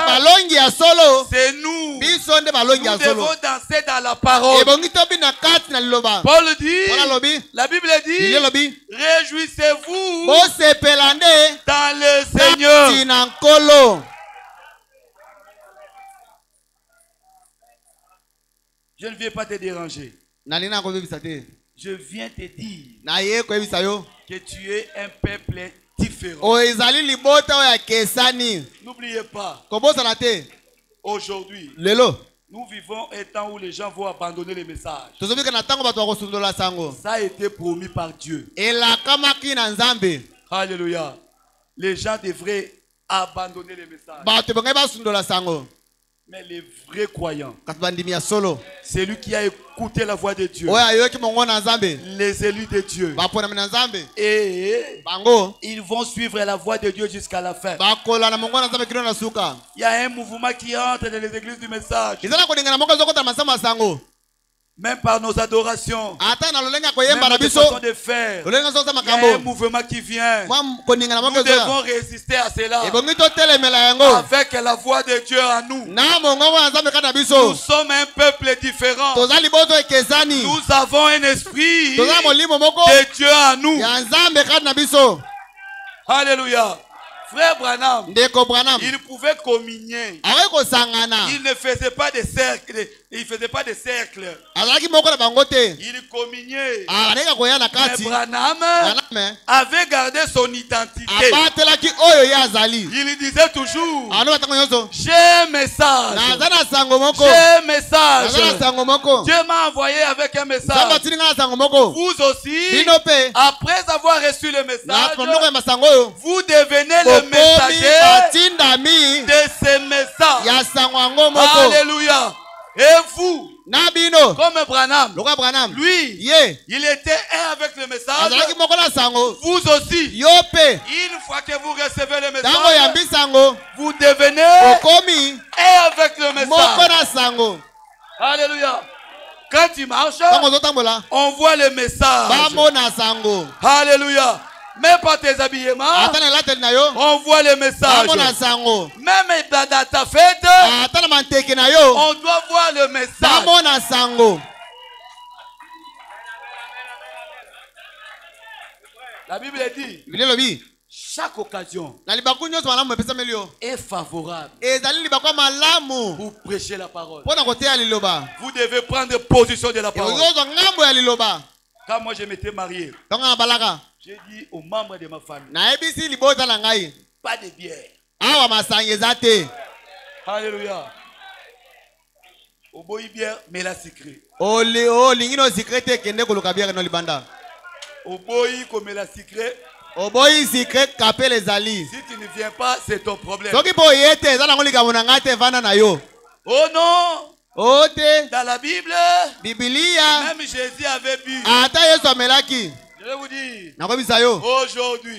c'est nous. Nous devons danser dans la parole. Paul dit, la Bible dit, réjouissez-vous dans le Seigneur. Je ne viens pas te déranger. Je viens te dire que tu es un peuple différent. N'oubliez pas, aujourd'hui, nous vivons un temps où les gens vont abandonner les messages. Ça a été promis par Dieu. Alléluia. Les gens devraient abandonner les messages. Mais les vrais croyants, c'est lui qui a écouté la voix de Dieu, les élus de Dieu, et ils vont suivre la voix de Dieu jusqu'à la fin. Il y a un mouvement qui entre dans les églises du message. Même par nos adorations, même par nos façons de faire, il y a un mouvement qui vient. Nous devons résister à cela avec la voix de Dieu en nous. Nous sommes un peuple différent. Nous avons un esprit de Dieu en nous. Alléluia. Frère Branham, il pouvait communier. Il ne faisait pas de cercle. Il faisait pas de cercle. Il communiait. Mais Branham avait gardé son identité. Il disait toujours, j'ai un message. J'ai un message. Dieu m'a envoyé avec un message. Vous aussi, après avoir reçu le message, vous devenez le messager de ce message. Alléluia. Et vous, comme Branham, lui, il était un avec le message. Vous aussi, une fois que vous recevez le message, vous devenez un avec le message. Alléluia. Quand tu marches, on voit le message. Alléluia. Même par tes habillements, on voit le message. Même dans ta fête, on doit voir le message. La Bible dit, chaque occasion est favorable pour prêcher la parole. Vous devez prendre position de la parole. Quand moi je m'étais marié, j'ai dit aux membres de ma famille, pas de bière. Alléluia. Au boy bière, mais la secret. Au boy comme la secret, Si tu ne viens pas, c'est ton problème. Oh non. Dans la Bible, même Jésus avait bu. Je vais vous dire, aujourd'hui,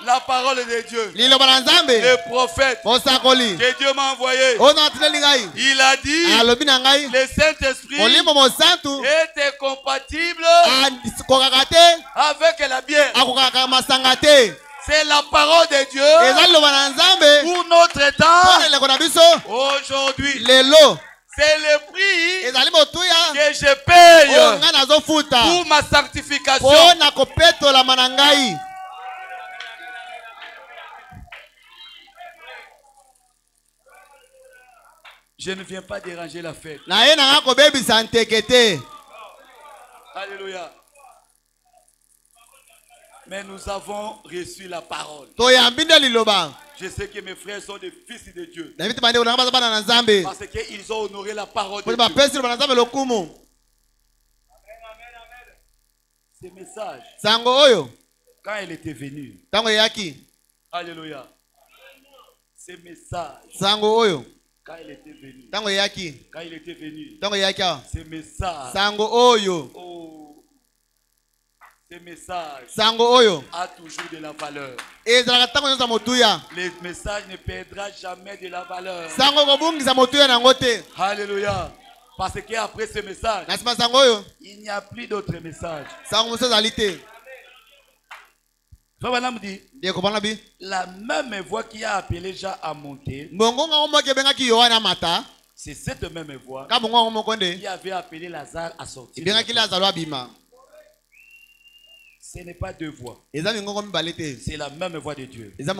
la parole de Dieu, le prophète que Dieu m'a envoyé, il a dit, le Saint-Esprit était compatible avec la bière. C'est la parole de Dieu pour notre temps. Aujourd'hui, c'est le prix que je paye pour ma sanctification. Je ne viens pas déranger la fête. Alléluia. Mais nous avons reçu la parole. Je sais que mes frères sont des fils de Dieu. Parce qu'ils ont honoré la parole de Dieu. Ce message, quand il était venu, alléluia, ce message, quand il était venu, ce message, ce message a toujours de la valeur. Le message ne perdra jamais de la valeur. Alléluia. Parce qu'après ce message, il n'y a plus d'autre message. La même voix qui a appelé Jean à monter, c'est cette même voix qui avait appelé Lazare à sortir. Ce n'est pas deux voix. C'est la même voix de Dieu. Dans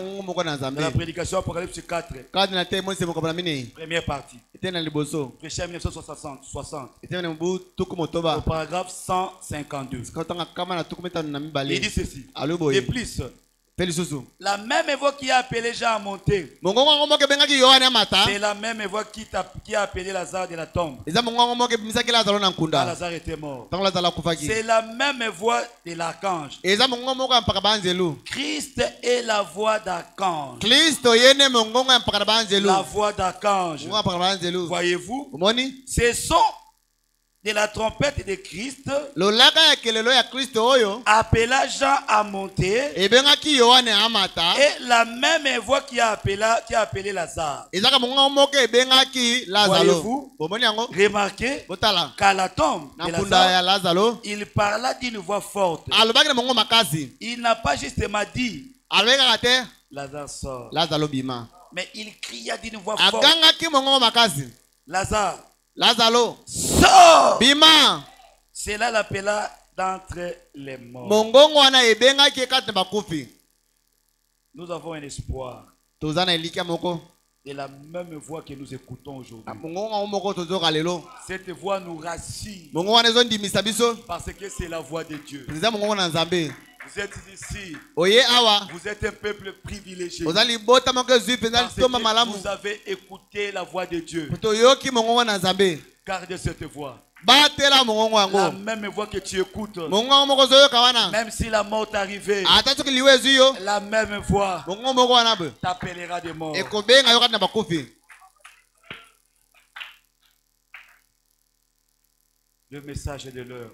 la prédication Apocalypse 4, première partie, prêché en 1960, au paragraphe 152. Il dit ceci. De plus, la même voix qui a appelé Jean à monter, c'est la même voix qui a appelé Lazare de la tombe. Quand Lazare était mort. C'est la même voix de l'archange. Christ est la voix d'archange. La voix d'archange. Voyez-vous, ce sont de la trompette de Christ appela Jean à monter, et la même voix qui a appelé Lazare. Voyez-vous, remarquez qu'à la tombe de Lazare, il parla d'une voix forte. Il n'a pas justement dit Lazare sort, mais il cria d'une voix forte, Lazare, sors! Bima! Cela l'appela d'entre les morts. Nous avons un espoir de la même voix que nous écoutons aujourd'hui. Cette voix nous rassure parce que c'est la voix de Dieu. Vous êtes ici. Vous êtes un peuple privilégié. Parce que vous avez écouté la voix de Dieu. Gardez cette voix. La même voix que tu écoutes. Même si la mort est arrivée, la même voix t'appellera de mort. Le message de l'heure.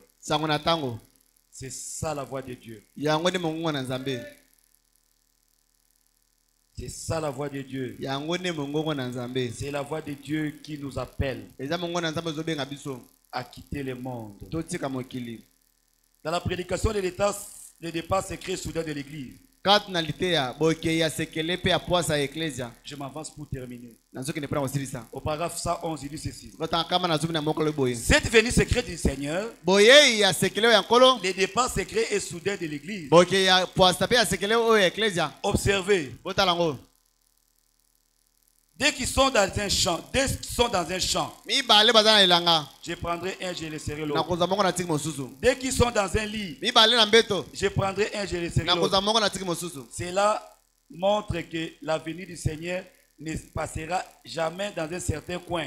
C'est ça la voix de Dieu. C'est ça la voix de Dieu. C'est la voix de Dieu qui nous appelle à quitter le monde. Dans la prédication des départs secrets soudains de l'église, je m'avance pour terminer. Au paragraphe 111, il dit ceci. Cette venue secrète du Seigneur, les départs secrets et soudains de l'église. Observez. Dès qu'ils sont dans un champ, je prendrai un, je laisserai l'autre. Dès qu'ils sont dans un lit, je prendrai un, je laisserai l'autre. Cela montre que la venue du Seigneur ne passera jamais dans un certain coin.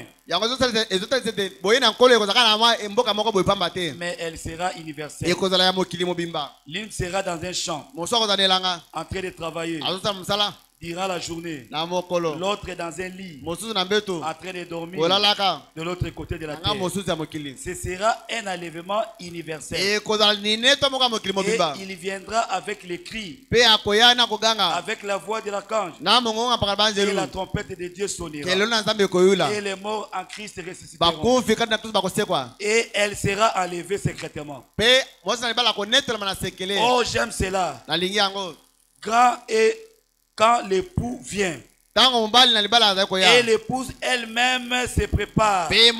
Mais elle sera universelle. L'une sera dans un champ, en train de travailler durant la journée. L'autre est dans un lit, en train de dormir de l'autre côté de la terre. Ce sera un enlèvement universel. Et il viendra avec les cris, avec la voix de l'archange, et la trompette de Dieu sonnera. Et les morts en Christ ressusciteront. Et elle sera enlevée secrètement. Oh, j'aime cela. Quand l'époux vient et l'épouse elle-même se prépare. Elle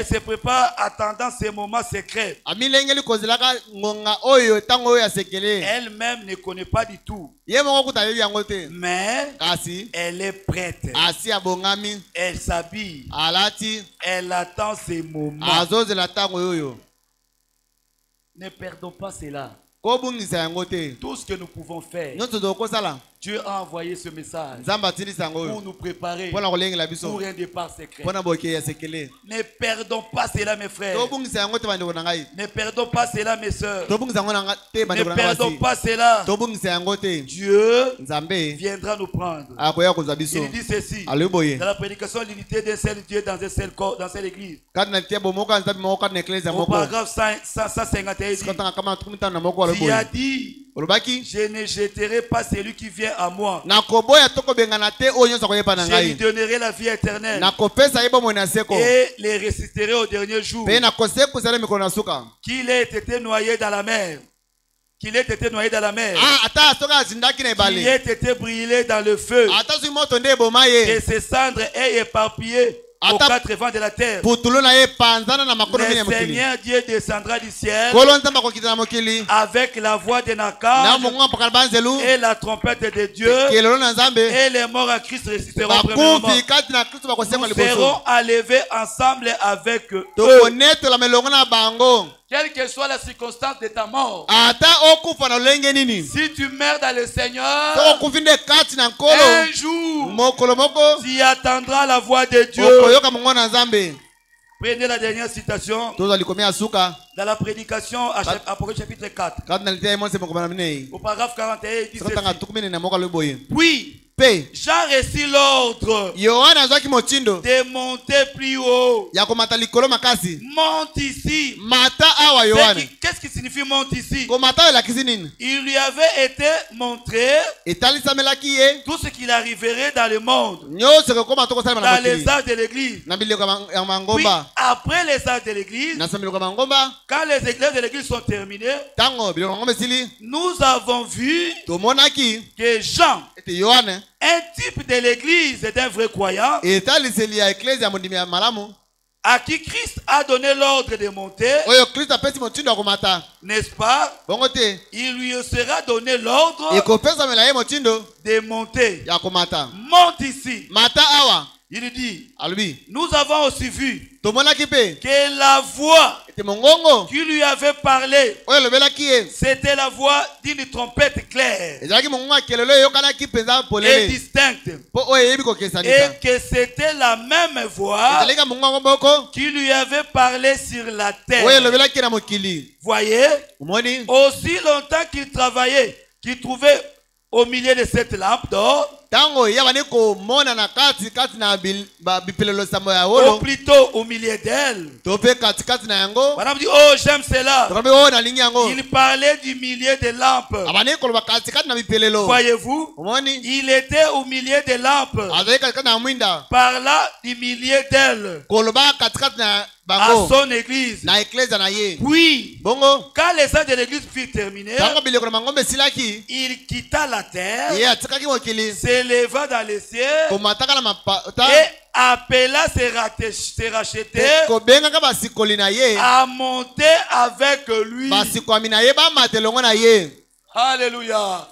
se prépare attendant ces moments secrets. Elle-même ne connaît pas du tout. Mais elle est prête. Elle s'habille. Elle attend ces moments. Ne perdons pas cela. Tout ce que nous pouvons faire, Dieu a envoyé ce message pour nous préparer pour un départ secret. Ne perdons pas cela, mes frères. Ne perdons pas cela, mes soeurs. Ne perdons pas cela. Dieu viendra nous prendre. Il dit ceci dans la prédication de l'unité d'un seul Dieu dans un seul corps, dans cette église. Au paragraphe 151, il a dit: je ne jetterai pas celui qui vient à moi. Je lui donnerai la vie éternelle et les ressusciterai au dernier jour. Qu'il ait été noyé dans la mer. Qu'il ait été noyé dans la mer. Qu'il ait été brûlé dans le feu. Que ses cendres aient éparpillé aux quatre vents de la terre. Le Seigneur Dieu descendra du ciel avec la voix de Nakar et la trompette de Dieu, et les morts à Christ ressusciteront premièrement. Nous serons enlevés ensemble avec eux. Quelle que soit la circonstance de ta mort, si tu meurs dans le Seigneur, un jour, tu attendras la voix de Dieu. Prenez la dernière citation dans la prédication Apocalypse chapitre 4. Au paragraphe 41, il dit ceci: puis Jean reçut l'ordre de monter plus haut. Monte ici. Qu'est-ce qui signifie monte ici? Il lui avait été montré tout ce qu'il arriverait dans le monde, dans les arts de l'église. Puis après les arts de l'église, quand les églises de l'église sont terminées, nous avons vu que Jean, un type de l'église d'un vrai croyant, à qui Christ a donné l'ordre de monter, n'est-ce pas? Il lui sera donné l'ordre de monter. Monte ici. Il dit: nous avons aussi vu que la voix qui lui avait parlé, c'était la voix d'une trompette claire et distincte, et que c'était la même voix qui lui avait parlé sur la terre. Voyez, aussi longtemps qu'il travaillait, qu'il trouvait au milieu de cette lampe d'or, ou plutôt au milieu d'elle. Madame dit: oh, j'aime cela. Il parlait du milieu des lampes. Voyez-vous, il était au milieu des lampes, par là du milieu d'elle, à son église. Puis, quand les ans de l'église furent terminés, il quitta la terre, s'éleva dans les cieux et appela ses rachetés à monter avec lui. Alléluia.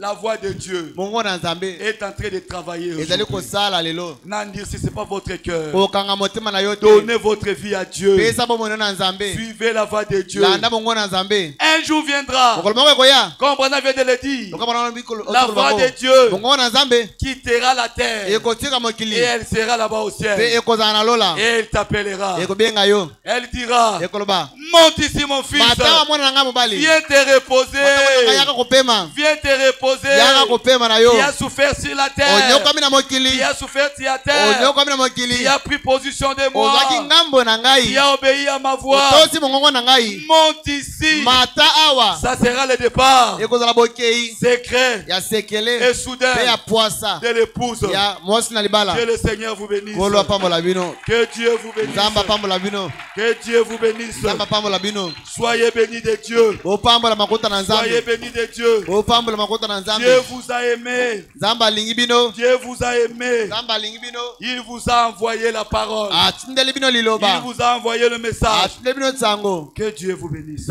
La voix de Dieu est en train de travailler aujourd'hui. Nandir, si ce n'est pas votre cœur, donnez votre vie à Dieu. Suivez la voix de Dieu. Un jour viendra, comme Branham vient de le dire, la voix de Dieu quittera la terre et elle sera là-bas au ciel. Et elle t'appellera. Elle dira, monte ici mon fils, viens te reposer. Viens te reposer. Qui a souffert sur la terre, qui a souffert sur la terre, qui a pris position de moi, qui a obéi à ma voix. Monte ici. Ça sera le départ secret et soudain de l'épouse. Que le Seigneur vous bénisse. Que Dieu vous bénisse. Que Dieu vous bénisse. Soyez bénis de Dieu. Soyez bénis de Dieu. Dieu vous a aimé. Dieu vous a aimé. Il vous a envoyé la parole. Il vous a envoyé le message. Que Dieu vous bénisse.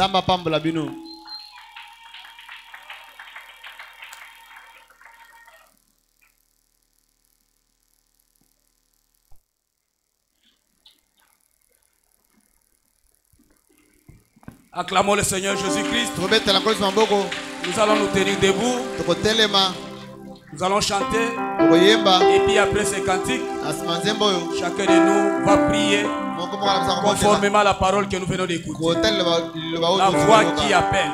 Acclamons le Seigneur Jésus-Christ. Nous allons nous tenir debout. Nous allons chanter. Et puis après ces cantiques, chacun de nous va prier conformément à la parole que nous venons d'écouter. La voix qui appelle.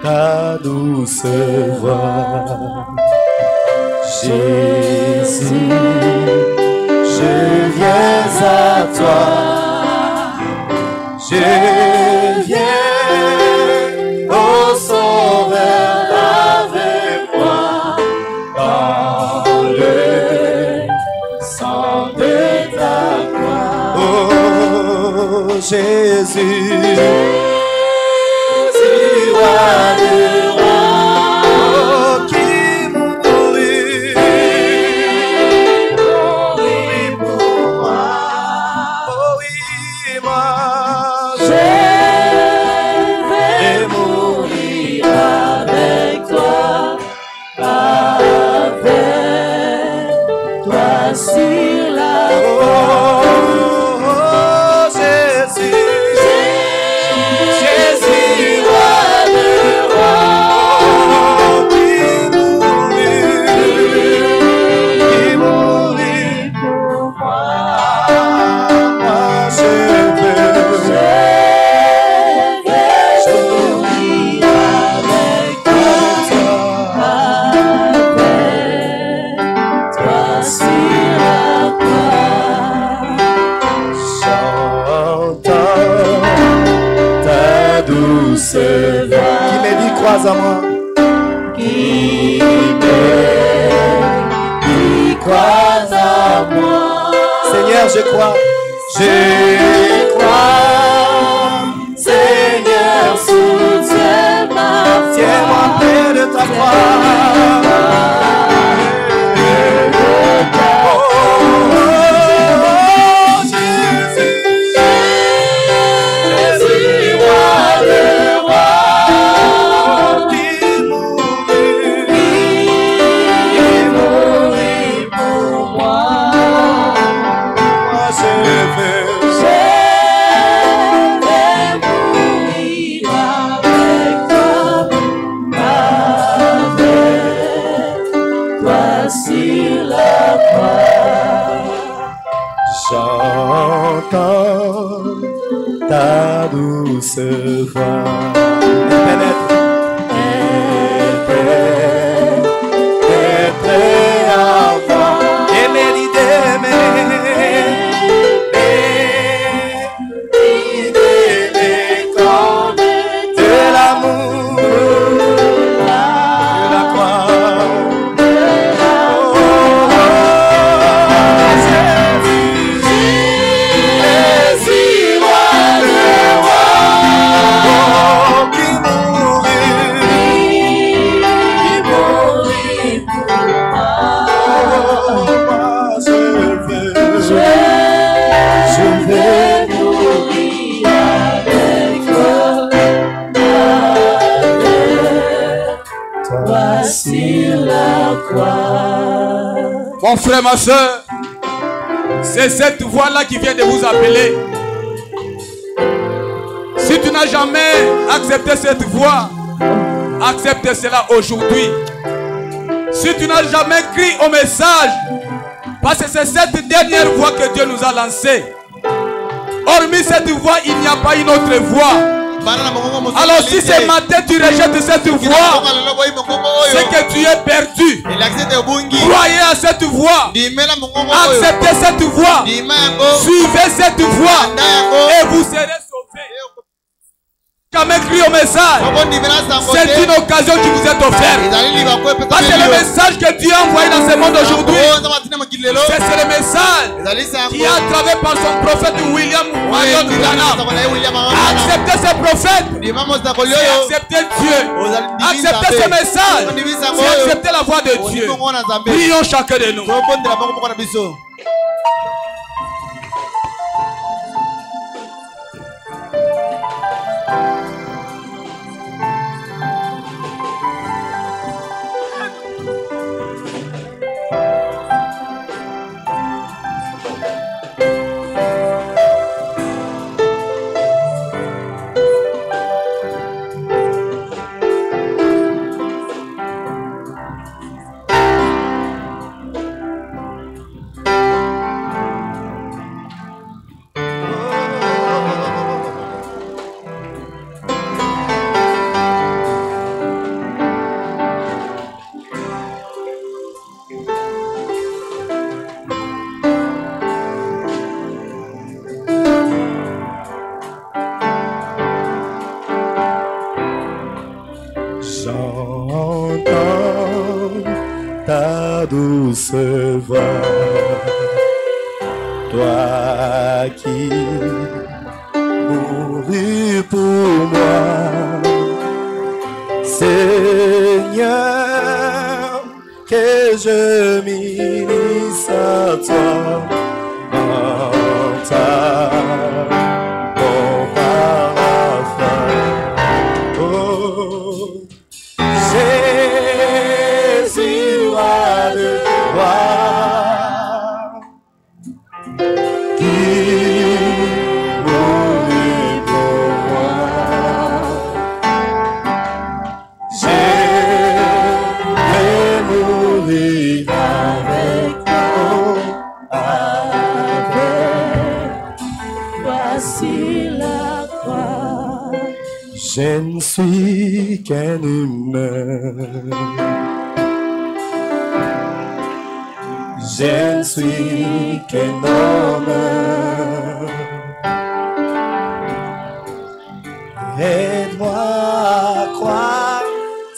Ta douce voix, Jésus, je viens à toi, je viens au Sauveur avec moi, dans le sang de ta croix. Oh Jésus, le roi qui mourit pour moi. Oh oui, moi je vais mourir avec toi sur la croix. Oh Jésus, Jésus, qui me dit crois à moi, qui me dit crois à moi. Seigneur, je crois, Seigneur, soutiens-moi, tiens-moi près de ta croix. J'entends ta douce voix pénétrer en moi, aimer l'idée de l'amour, de la croix. Jésus, roi, le roi. Mon frère, ma soeur, c'est cette voix-là qui vient de vous appeler. Si tu n'as jamais accepté cette voix, accepte cela aujourd'hui. Si tu n'as jamais crié au message, parce que c'est cette dernière voix que Dieu nous a lancée. Hormis cette voix, il n'y a pas une autre voix. Alors si ce matin tu rejettes cette voix, c'est que tu es perdu. Croyez à cette voix. Acceptez cette voix. Suivez cette voix. Et vous serez sauvés. Jamais crié au message. C'est une occasion qui vous est offerte. Parce que le message que Dieu a envoyé dans ce monde aujourd'hui, c'est le message qui a travaillé par son prophète William Marion Branham. Acceptez ce prophète, c'est accepter Dieu. Accepter ce message, c'est accepter la voix de Dieu. Prions chacun de nous. douce voix, toi qui mourus pour moi, Seigneur, que je m'unisse à toi en ta bon parfum. Oh, Jésus, roi de gloire, qui mourut pour moi, j'ai mourir avec toi, voici la croix. Je ne suis qu'un humain, je ne suis qu'un homme. Aide-moi à croire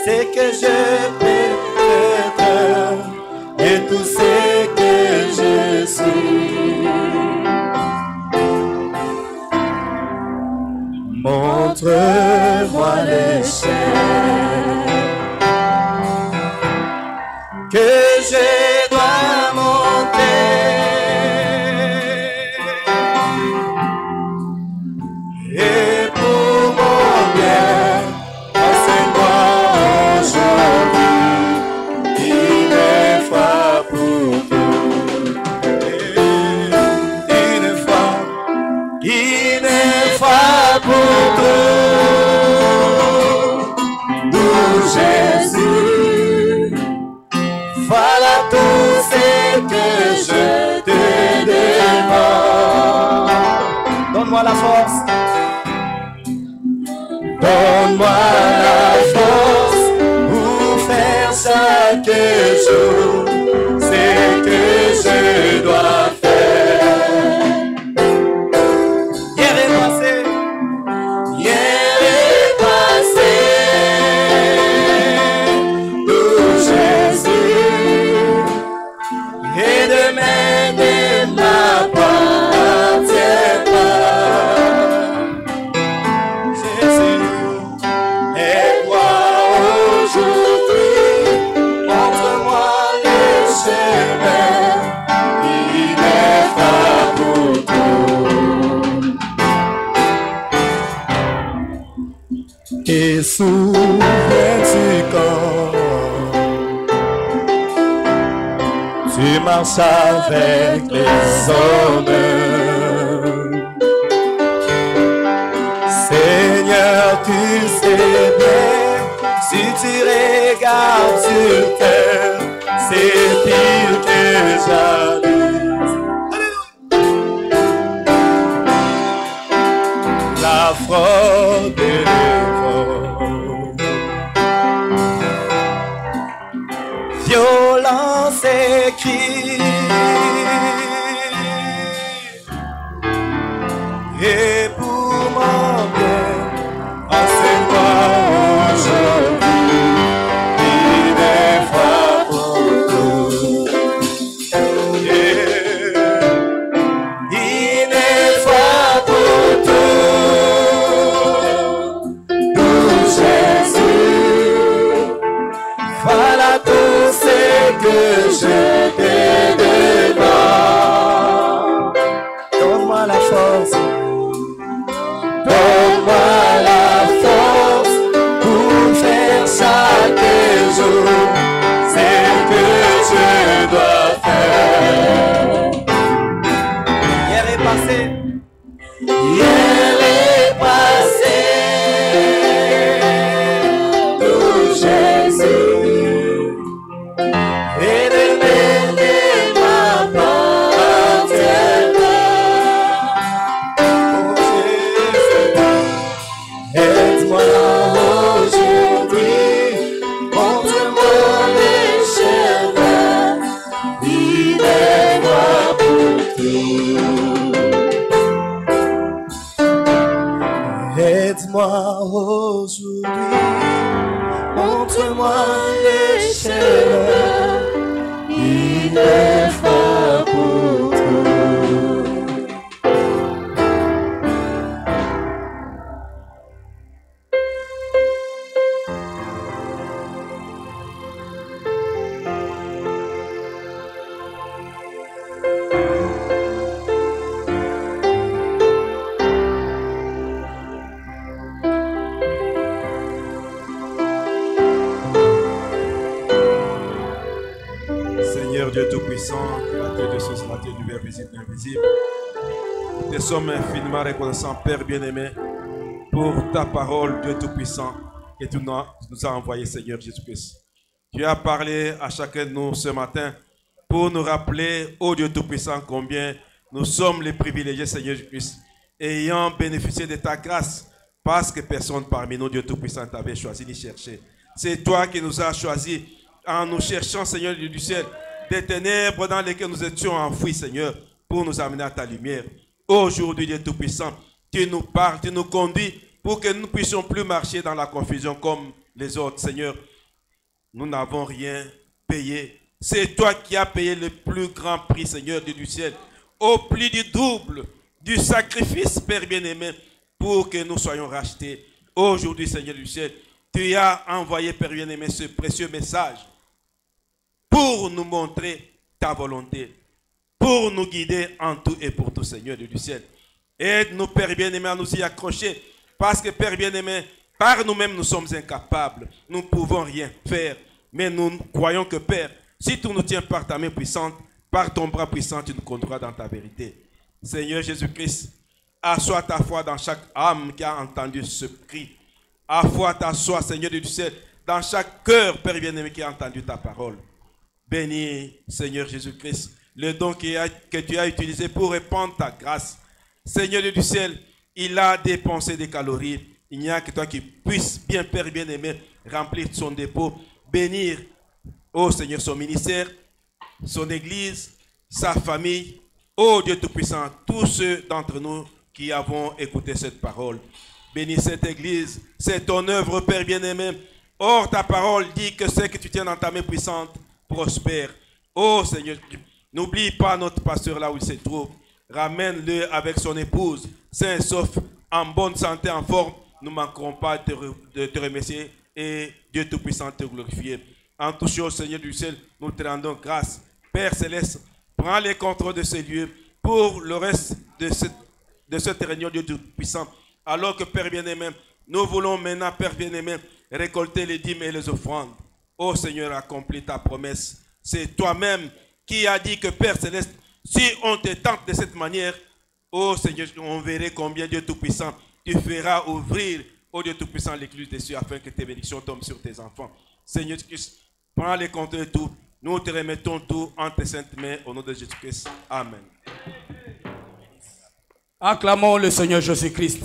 ce que je peux être et tout ce que je suis. Montre-moi l'échelle que je dois monter, et pour mon bien, enseigne-moi aujourd'hui une fois pour toutes, une fois pour toutes, nous Jésus, voilà tout ce que je te demande. Donne-moi la force, donne-moi la force pour faire chaque jour ce que je dois faire. Hier est passé, nous Jésus, et demain ne m'appartient pas. Jésus, aide-moi aujourd'hui, montre-moi le chemin, il est pas pour tout. Et souviens-tu quand tu qui marche avec les hommes. Seigneur, tu sais bien, si tu regardes sur terre, c'est pire que jalouse. La fraude et le vol, violence et cris, et pour mon bien, enseigne-moi aujourd'hui, il est fort pour tout. Il est fort pour tout. Nous, Jésus, voilà tout ce que je te demande. Donne-moi la force. Donne-moi la force pour faire chaque jour ce que je dois faire. Hier est passé. Hier est passé. Nous, Jésus, et demain ne m'appartient pas. Oh Jésus, aide-moi aujourd'hui, montre-moi les chemins, guide-moi pour tout. Aide-moi aujourd'hui, montre-moi les chemins, guide-moi pour tout. Seigneur Dieu Tout-Puissant, créateur de ce matin du Verbe visible et invisible, nous te sommes infiniment reconnaissants, Père bien-aimé, pour ta parole, Dieu Tout-Puissant, que tu nous as envoyé, Seigneur Jésus-Christ. Tu as parlé à chacun de nous ce matin pour nous rappeler, ô Dieu Tout-Puissant, combien nous sommes les privilégiés, Seigneur Jésus-Christ, ayant bénéficié de ta grâce, parce que personne parmi nous, Dieu Tout-Puissant, t'avait choisi ni cherché. C'est toi qui nous as choisis en nous cherchant, Seigneur du ciel, des ténèbres dans lesquelles nous étions enfouis, Seigneur, pour nous amener à ta lumière. Aujourd'hui, Dieu Tout-Puissant, tu nous parles, tu nous conduis pour que nous ne puissions plus marcher dans la confusion comme les autres, Seigneur. Nous n'avons rien payé. C'est toi qui as payé le plus grand prix, Seigneur Dieu du ciel, au plus du double du sacrifice, Père bien-aimé, pour que nous soyons rachetés. Aujourd'hui, Seigneur du ciel, tu as envoyé, Père bien-aimé, ce précieux message pour nous montrer ta volonté, pour nous guider en tout et pour tout, Seigneur Dieu du ciel. Aide-nous, Père bien-aimé, à nous y accrocher, parce que, Père bien-aimé, par nous-mêmes, nous sommes incapables. Nous ne pouvons rien faire, mais nous croyons que, Père, si tu nous tiens par ta main puissante, par ton bras puissant, tu nous conduiras dans ta vérité. Seigneur Jésus-Christ, assois ta foi dans chaque âme qui a entendu ce cri. Assois ta foi, Seigneur du ciel, dans chaque cœur, Père bien-aimé, qui a entendu ta parole. Bénis, Seigneur Jésus-Christ, le don que tu as utilisé pour répandre ta grâce. Seigneur du ciel, il a dépensé des calories. Il n'y a que toi qui puisses, bien Père bien-aimé, remplir son dépôt, bénir, ô Seigneur, son ministère, son église, sa famille. Ô Dieu Tout-Puissant, tous ceux d'entre nous qui avons écouté cette parole. Bénis cette église, c'est ton œuvre, Père bien-aimé. Or, ta parole dit que ce que tu tiens dans ta main puissante prospère. Ô Seigneur, n'oublie pas notre pasteur là où il se trouve. Ramène-le avec son épouse, sain et sauf, en bonne santé, en forme. Nous ne manquerons pas de te remercier et Dieu Tout-Puissant te glorifier. En tout chose, Seigneur du ciel, nous te rendons grâce. Père Céleste, prends les contrôles de ces lieux pour le reste de cette réunion, Dieu Tout-Puissant. Alors que, Père bien-aimé, nous voulons maintenant, Père bien-aimé, récolter les dîmes et les offrandes. Ô Seigneur, accomplis ta promesse. C'est toi-même qui a dit que Père Céleste, si on te tente de cette manière, oh Seigneur, on verrait combien Dieu Tout-Puissant, tu feras ouvrir, oh Dieu Tout-Puissant, l'écluse des cieux afin que tes bénédictions tombent sur tes enfants. Seigneur Jésus-Christ, prends les comptes de tout. Nous te remettons tout en tes saintes mains au nom de Jésus-Christ. Amen. Acclamons le Seigneur Jésus-Christ.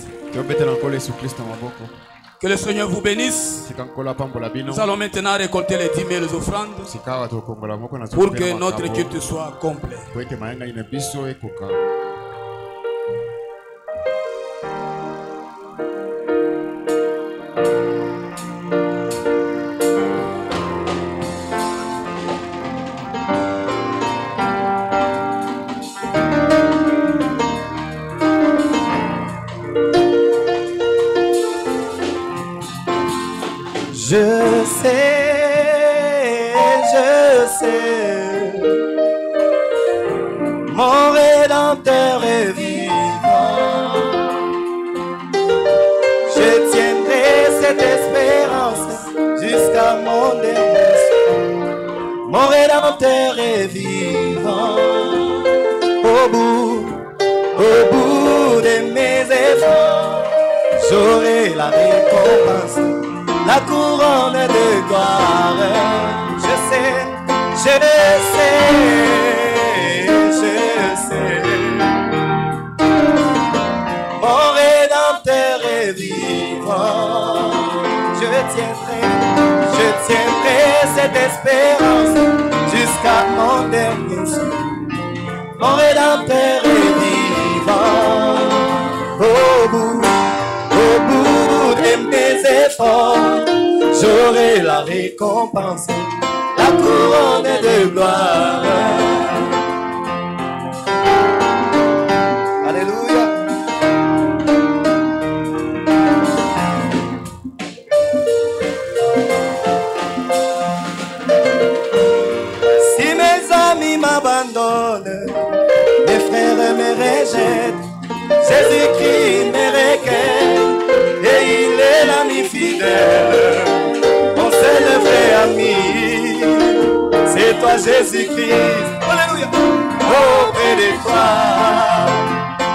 Que le Seigneur vous bénisse. Nous allons maintenant récolter les 10 000 offrandes pour que notre culte soit complet. Je sais, mon Rédempteur est vivant. Je tiendrai cette espérance jusqu'à mon dernier souffle. Mon Rédempteur est vivant. Au bout de mes efforts, j'aurai la récompense, la couronne de gloire. Je sais, mon Rédempteur est vivant. Je tiendrai cette espérance jusqu'à mon dernier souffle. Mon Rédempteur est vivant. Au bout de mes efforts, j'aurai la récompense, la couronne de gloire. Alléluia. Si mes amis m'abandonnent, mes frères me rejettent, Jésus-Christ me recueille et il est l'ami fidèle, mon seul vrai ami. C'est toi Jésus-Christ, alléluia. Auprès de toi,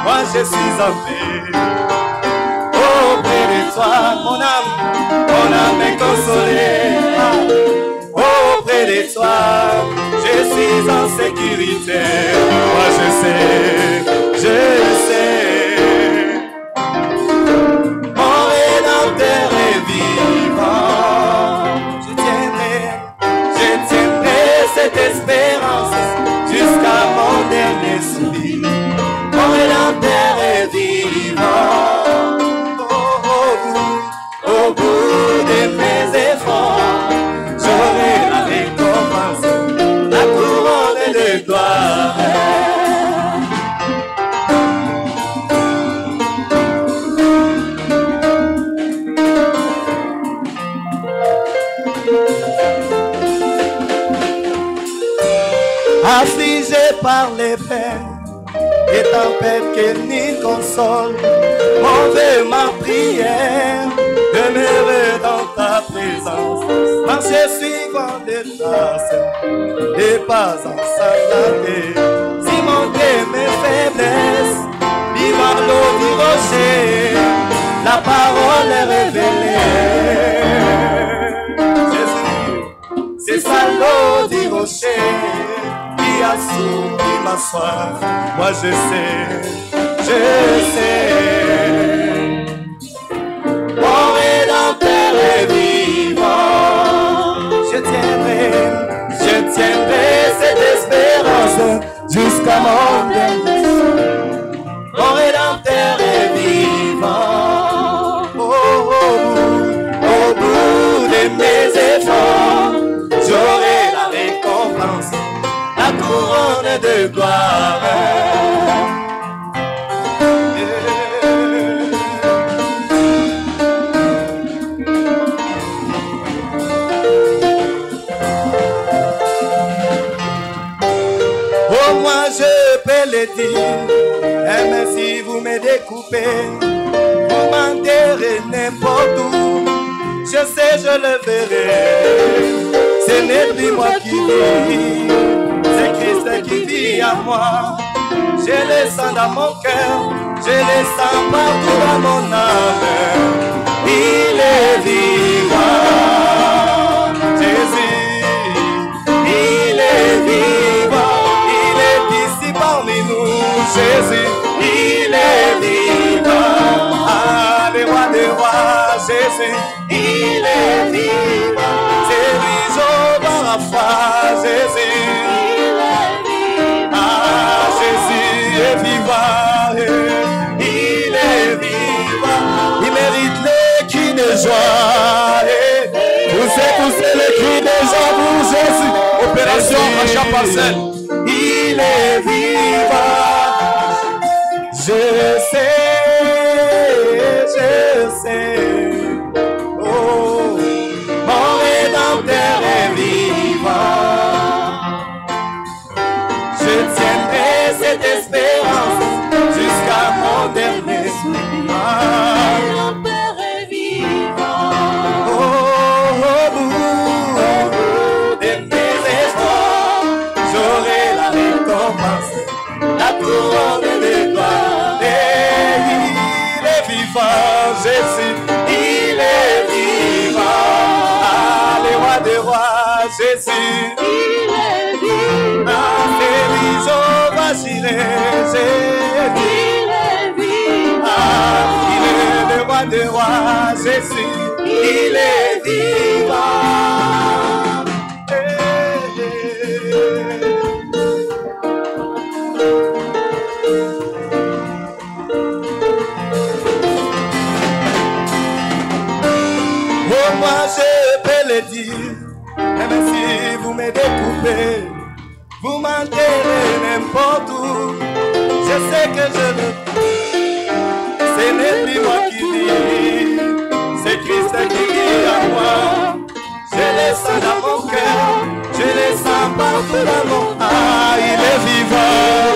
moi je suis en paix. Auprès de toi, mon âme est consolée. Auprès de toi, je suis en sécurité. Moi je sais. Mon Rédempteur est vivant. Je tiendrai cette espérance jusqu'à mon dernier soupir. Mon Rédempteur est vivant. Au bout de mes efforts, j'aurai la récompense, la couronne de gloire. Affligé par les peines et tempêtes qui n'y consolent, mon vœu, ma prière, demeurer dans ta présence, marcher suivant des traces et pas ensanglanté. Si mon Dieu mes faiblesses, vivant l'eau du rocher, la parole est révélée. Jésus, c'est ça l'eau du rocher qui assouvit ma soif. Moi je sais. Mon Rédempteur est vivant. Je tiendrai cette espérance jusqu'à mon dernier souffle. Mon Rédempteur est vivant. Au bout de mes efforts, j'aurai la récompense, la couronne de gloire. Oh, moi je peux le dire, même si vous me découpez, vous m'enterrez n'importe où, je sais, je le verrai. Ce n'est plus moi qui vis, c'est Christ vie à moi. Je le sens dans mon cœur, je le sens partout dans mon âme. Il est vivant, Jésus. Il est vivant, il est ici parmi nous, Jésus. Il est vivant, ah, le roi des rois, Jésus. Il est vivant, c'est lui, Jéhovah Rapha, Jésus. Est vivant, il est vivant, il mérite les cris de joie. Poussez les cris de joie pour Jésus. Opération Rachat Parcelle. Il est vivant. Je sais. Oh, mon Rédempteur est vivant. Je tiendrai cette espérance jusqu'à mon dernier soupir. Mon Père est vivant. Au bout de mes efforts, j'aurai la récompense, la couronne de gloire. Et il est vivant, Jésus, il est vivant. Ah, le roi des rois, Jésus, Il est vivant. Il est vivant. Ah, il est le roi des rois, Jésus. Il est vivant. Oh, moi je peux le dire, même si vous me découpez, vous m'enterrez n'importe où, je sais que je le... Ce n'est plus moi qui vis, c'est Christ qui vit en moi. Je le sens dans mon cœur, je le sens partout dans mon... Ah, il est vivant.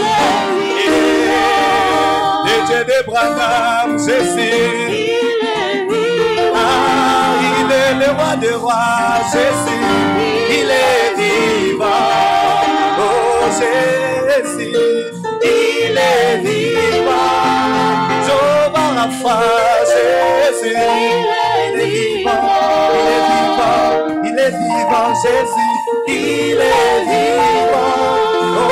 Il est le Dieu de Branham, Jésus. Ah, il est le roi des rois, Jésus. Il est vivant. Jésus, il est vivant. Jéhovah Rapha, Jésus, il est vivant, il est vivant, Jésus, il est vivant. Oh,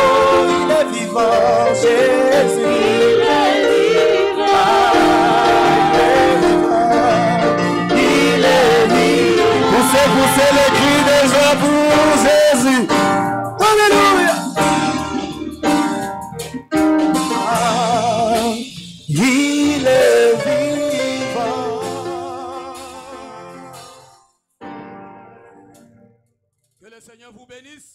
il est vivant, Jésus, il est vivant. Il est vivant. Poussez les cris de joie pour Jésus. Alléluia. Il est vivant. Que le Seigneur vous bénisse.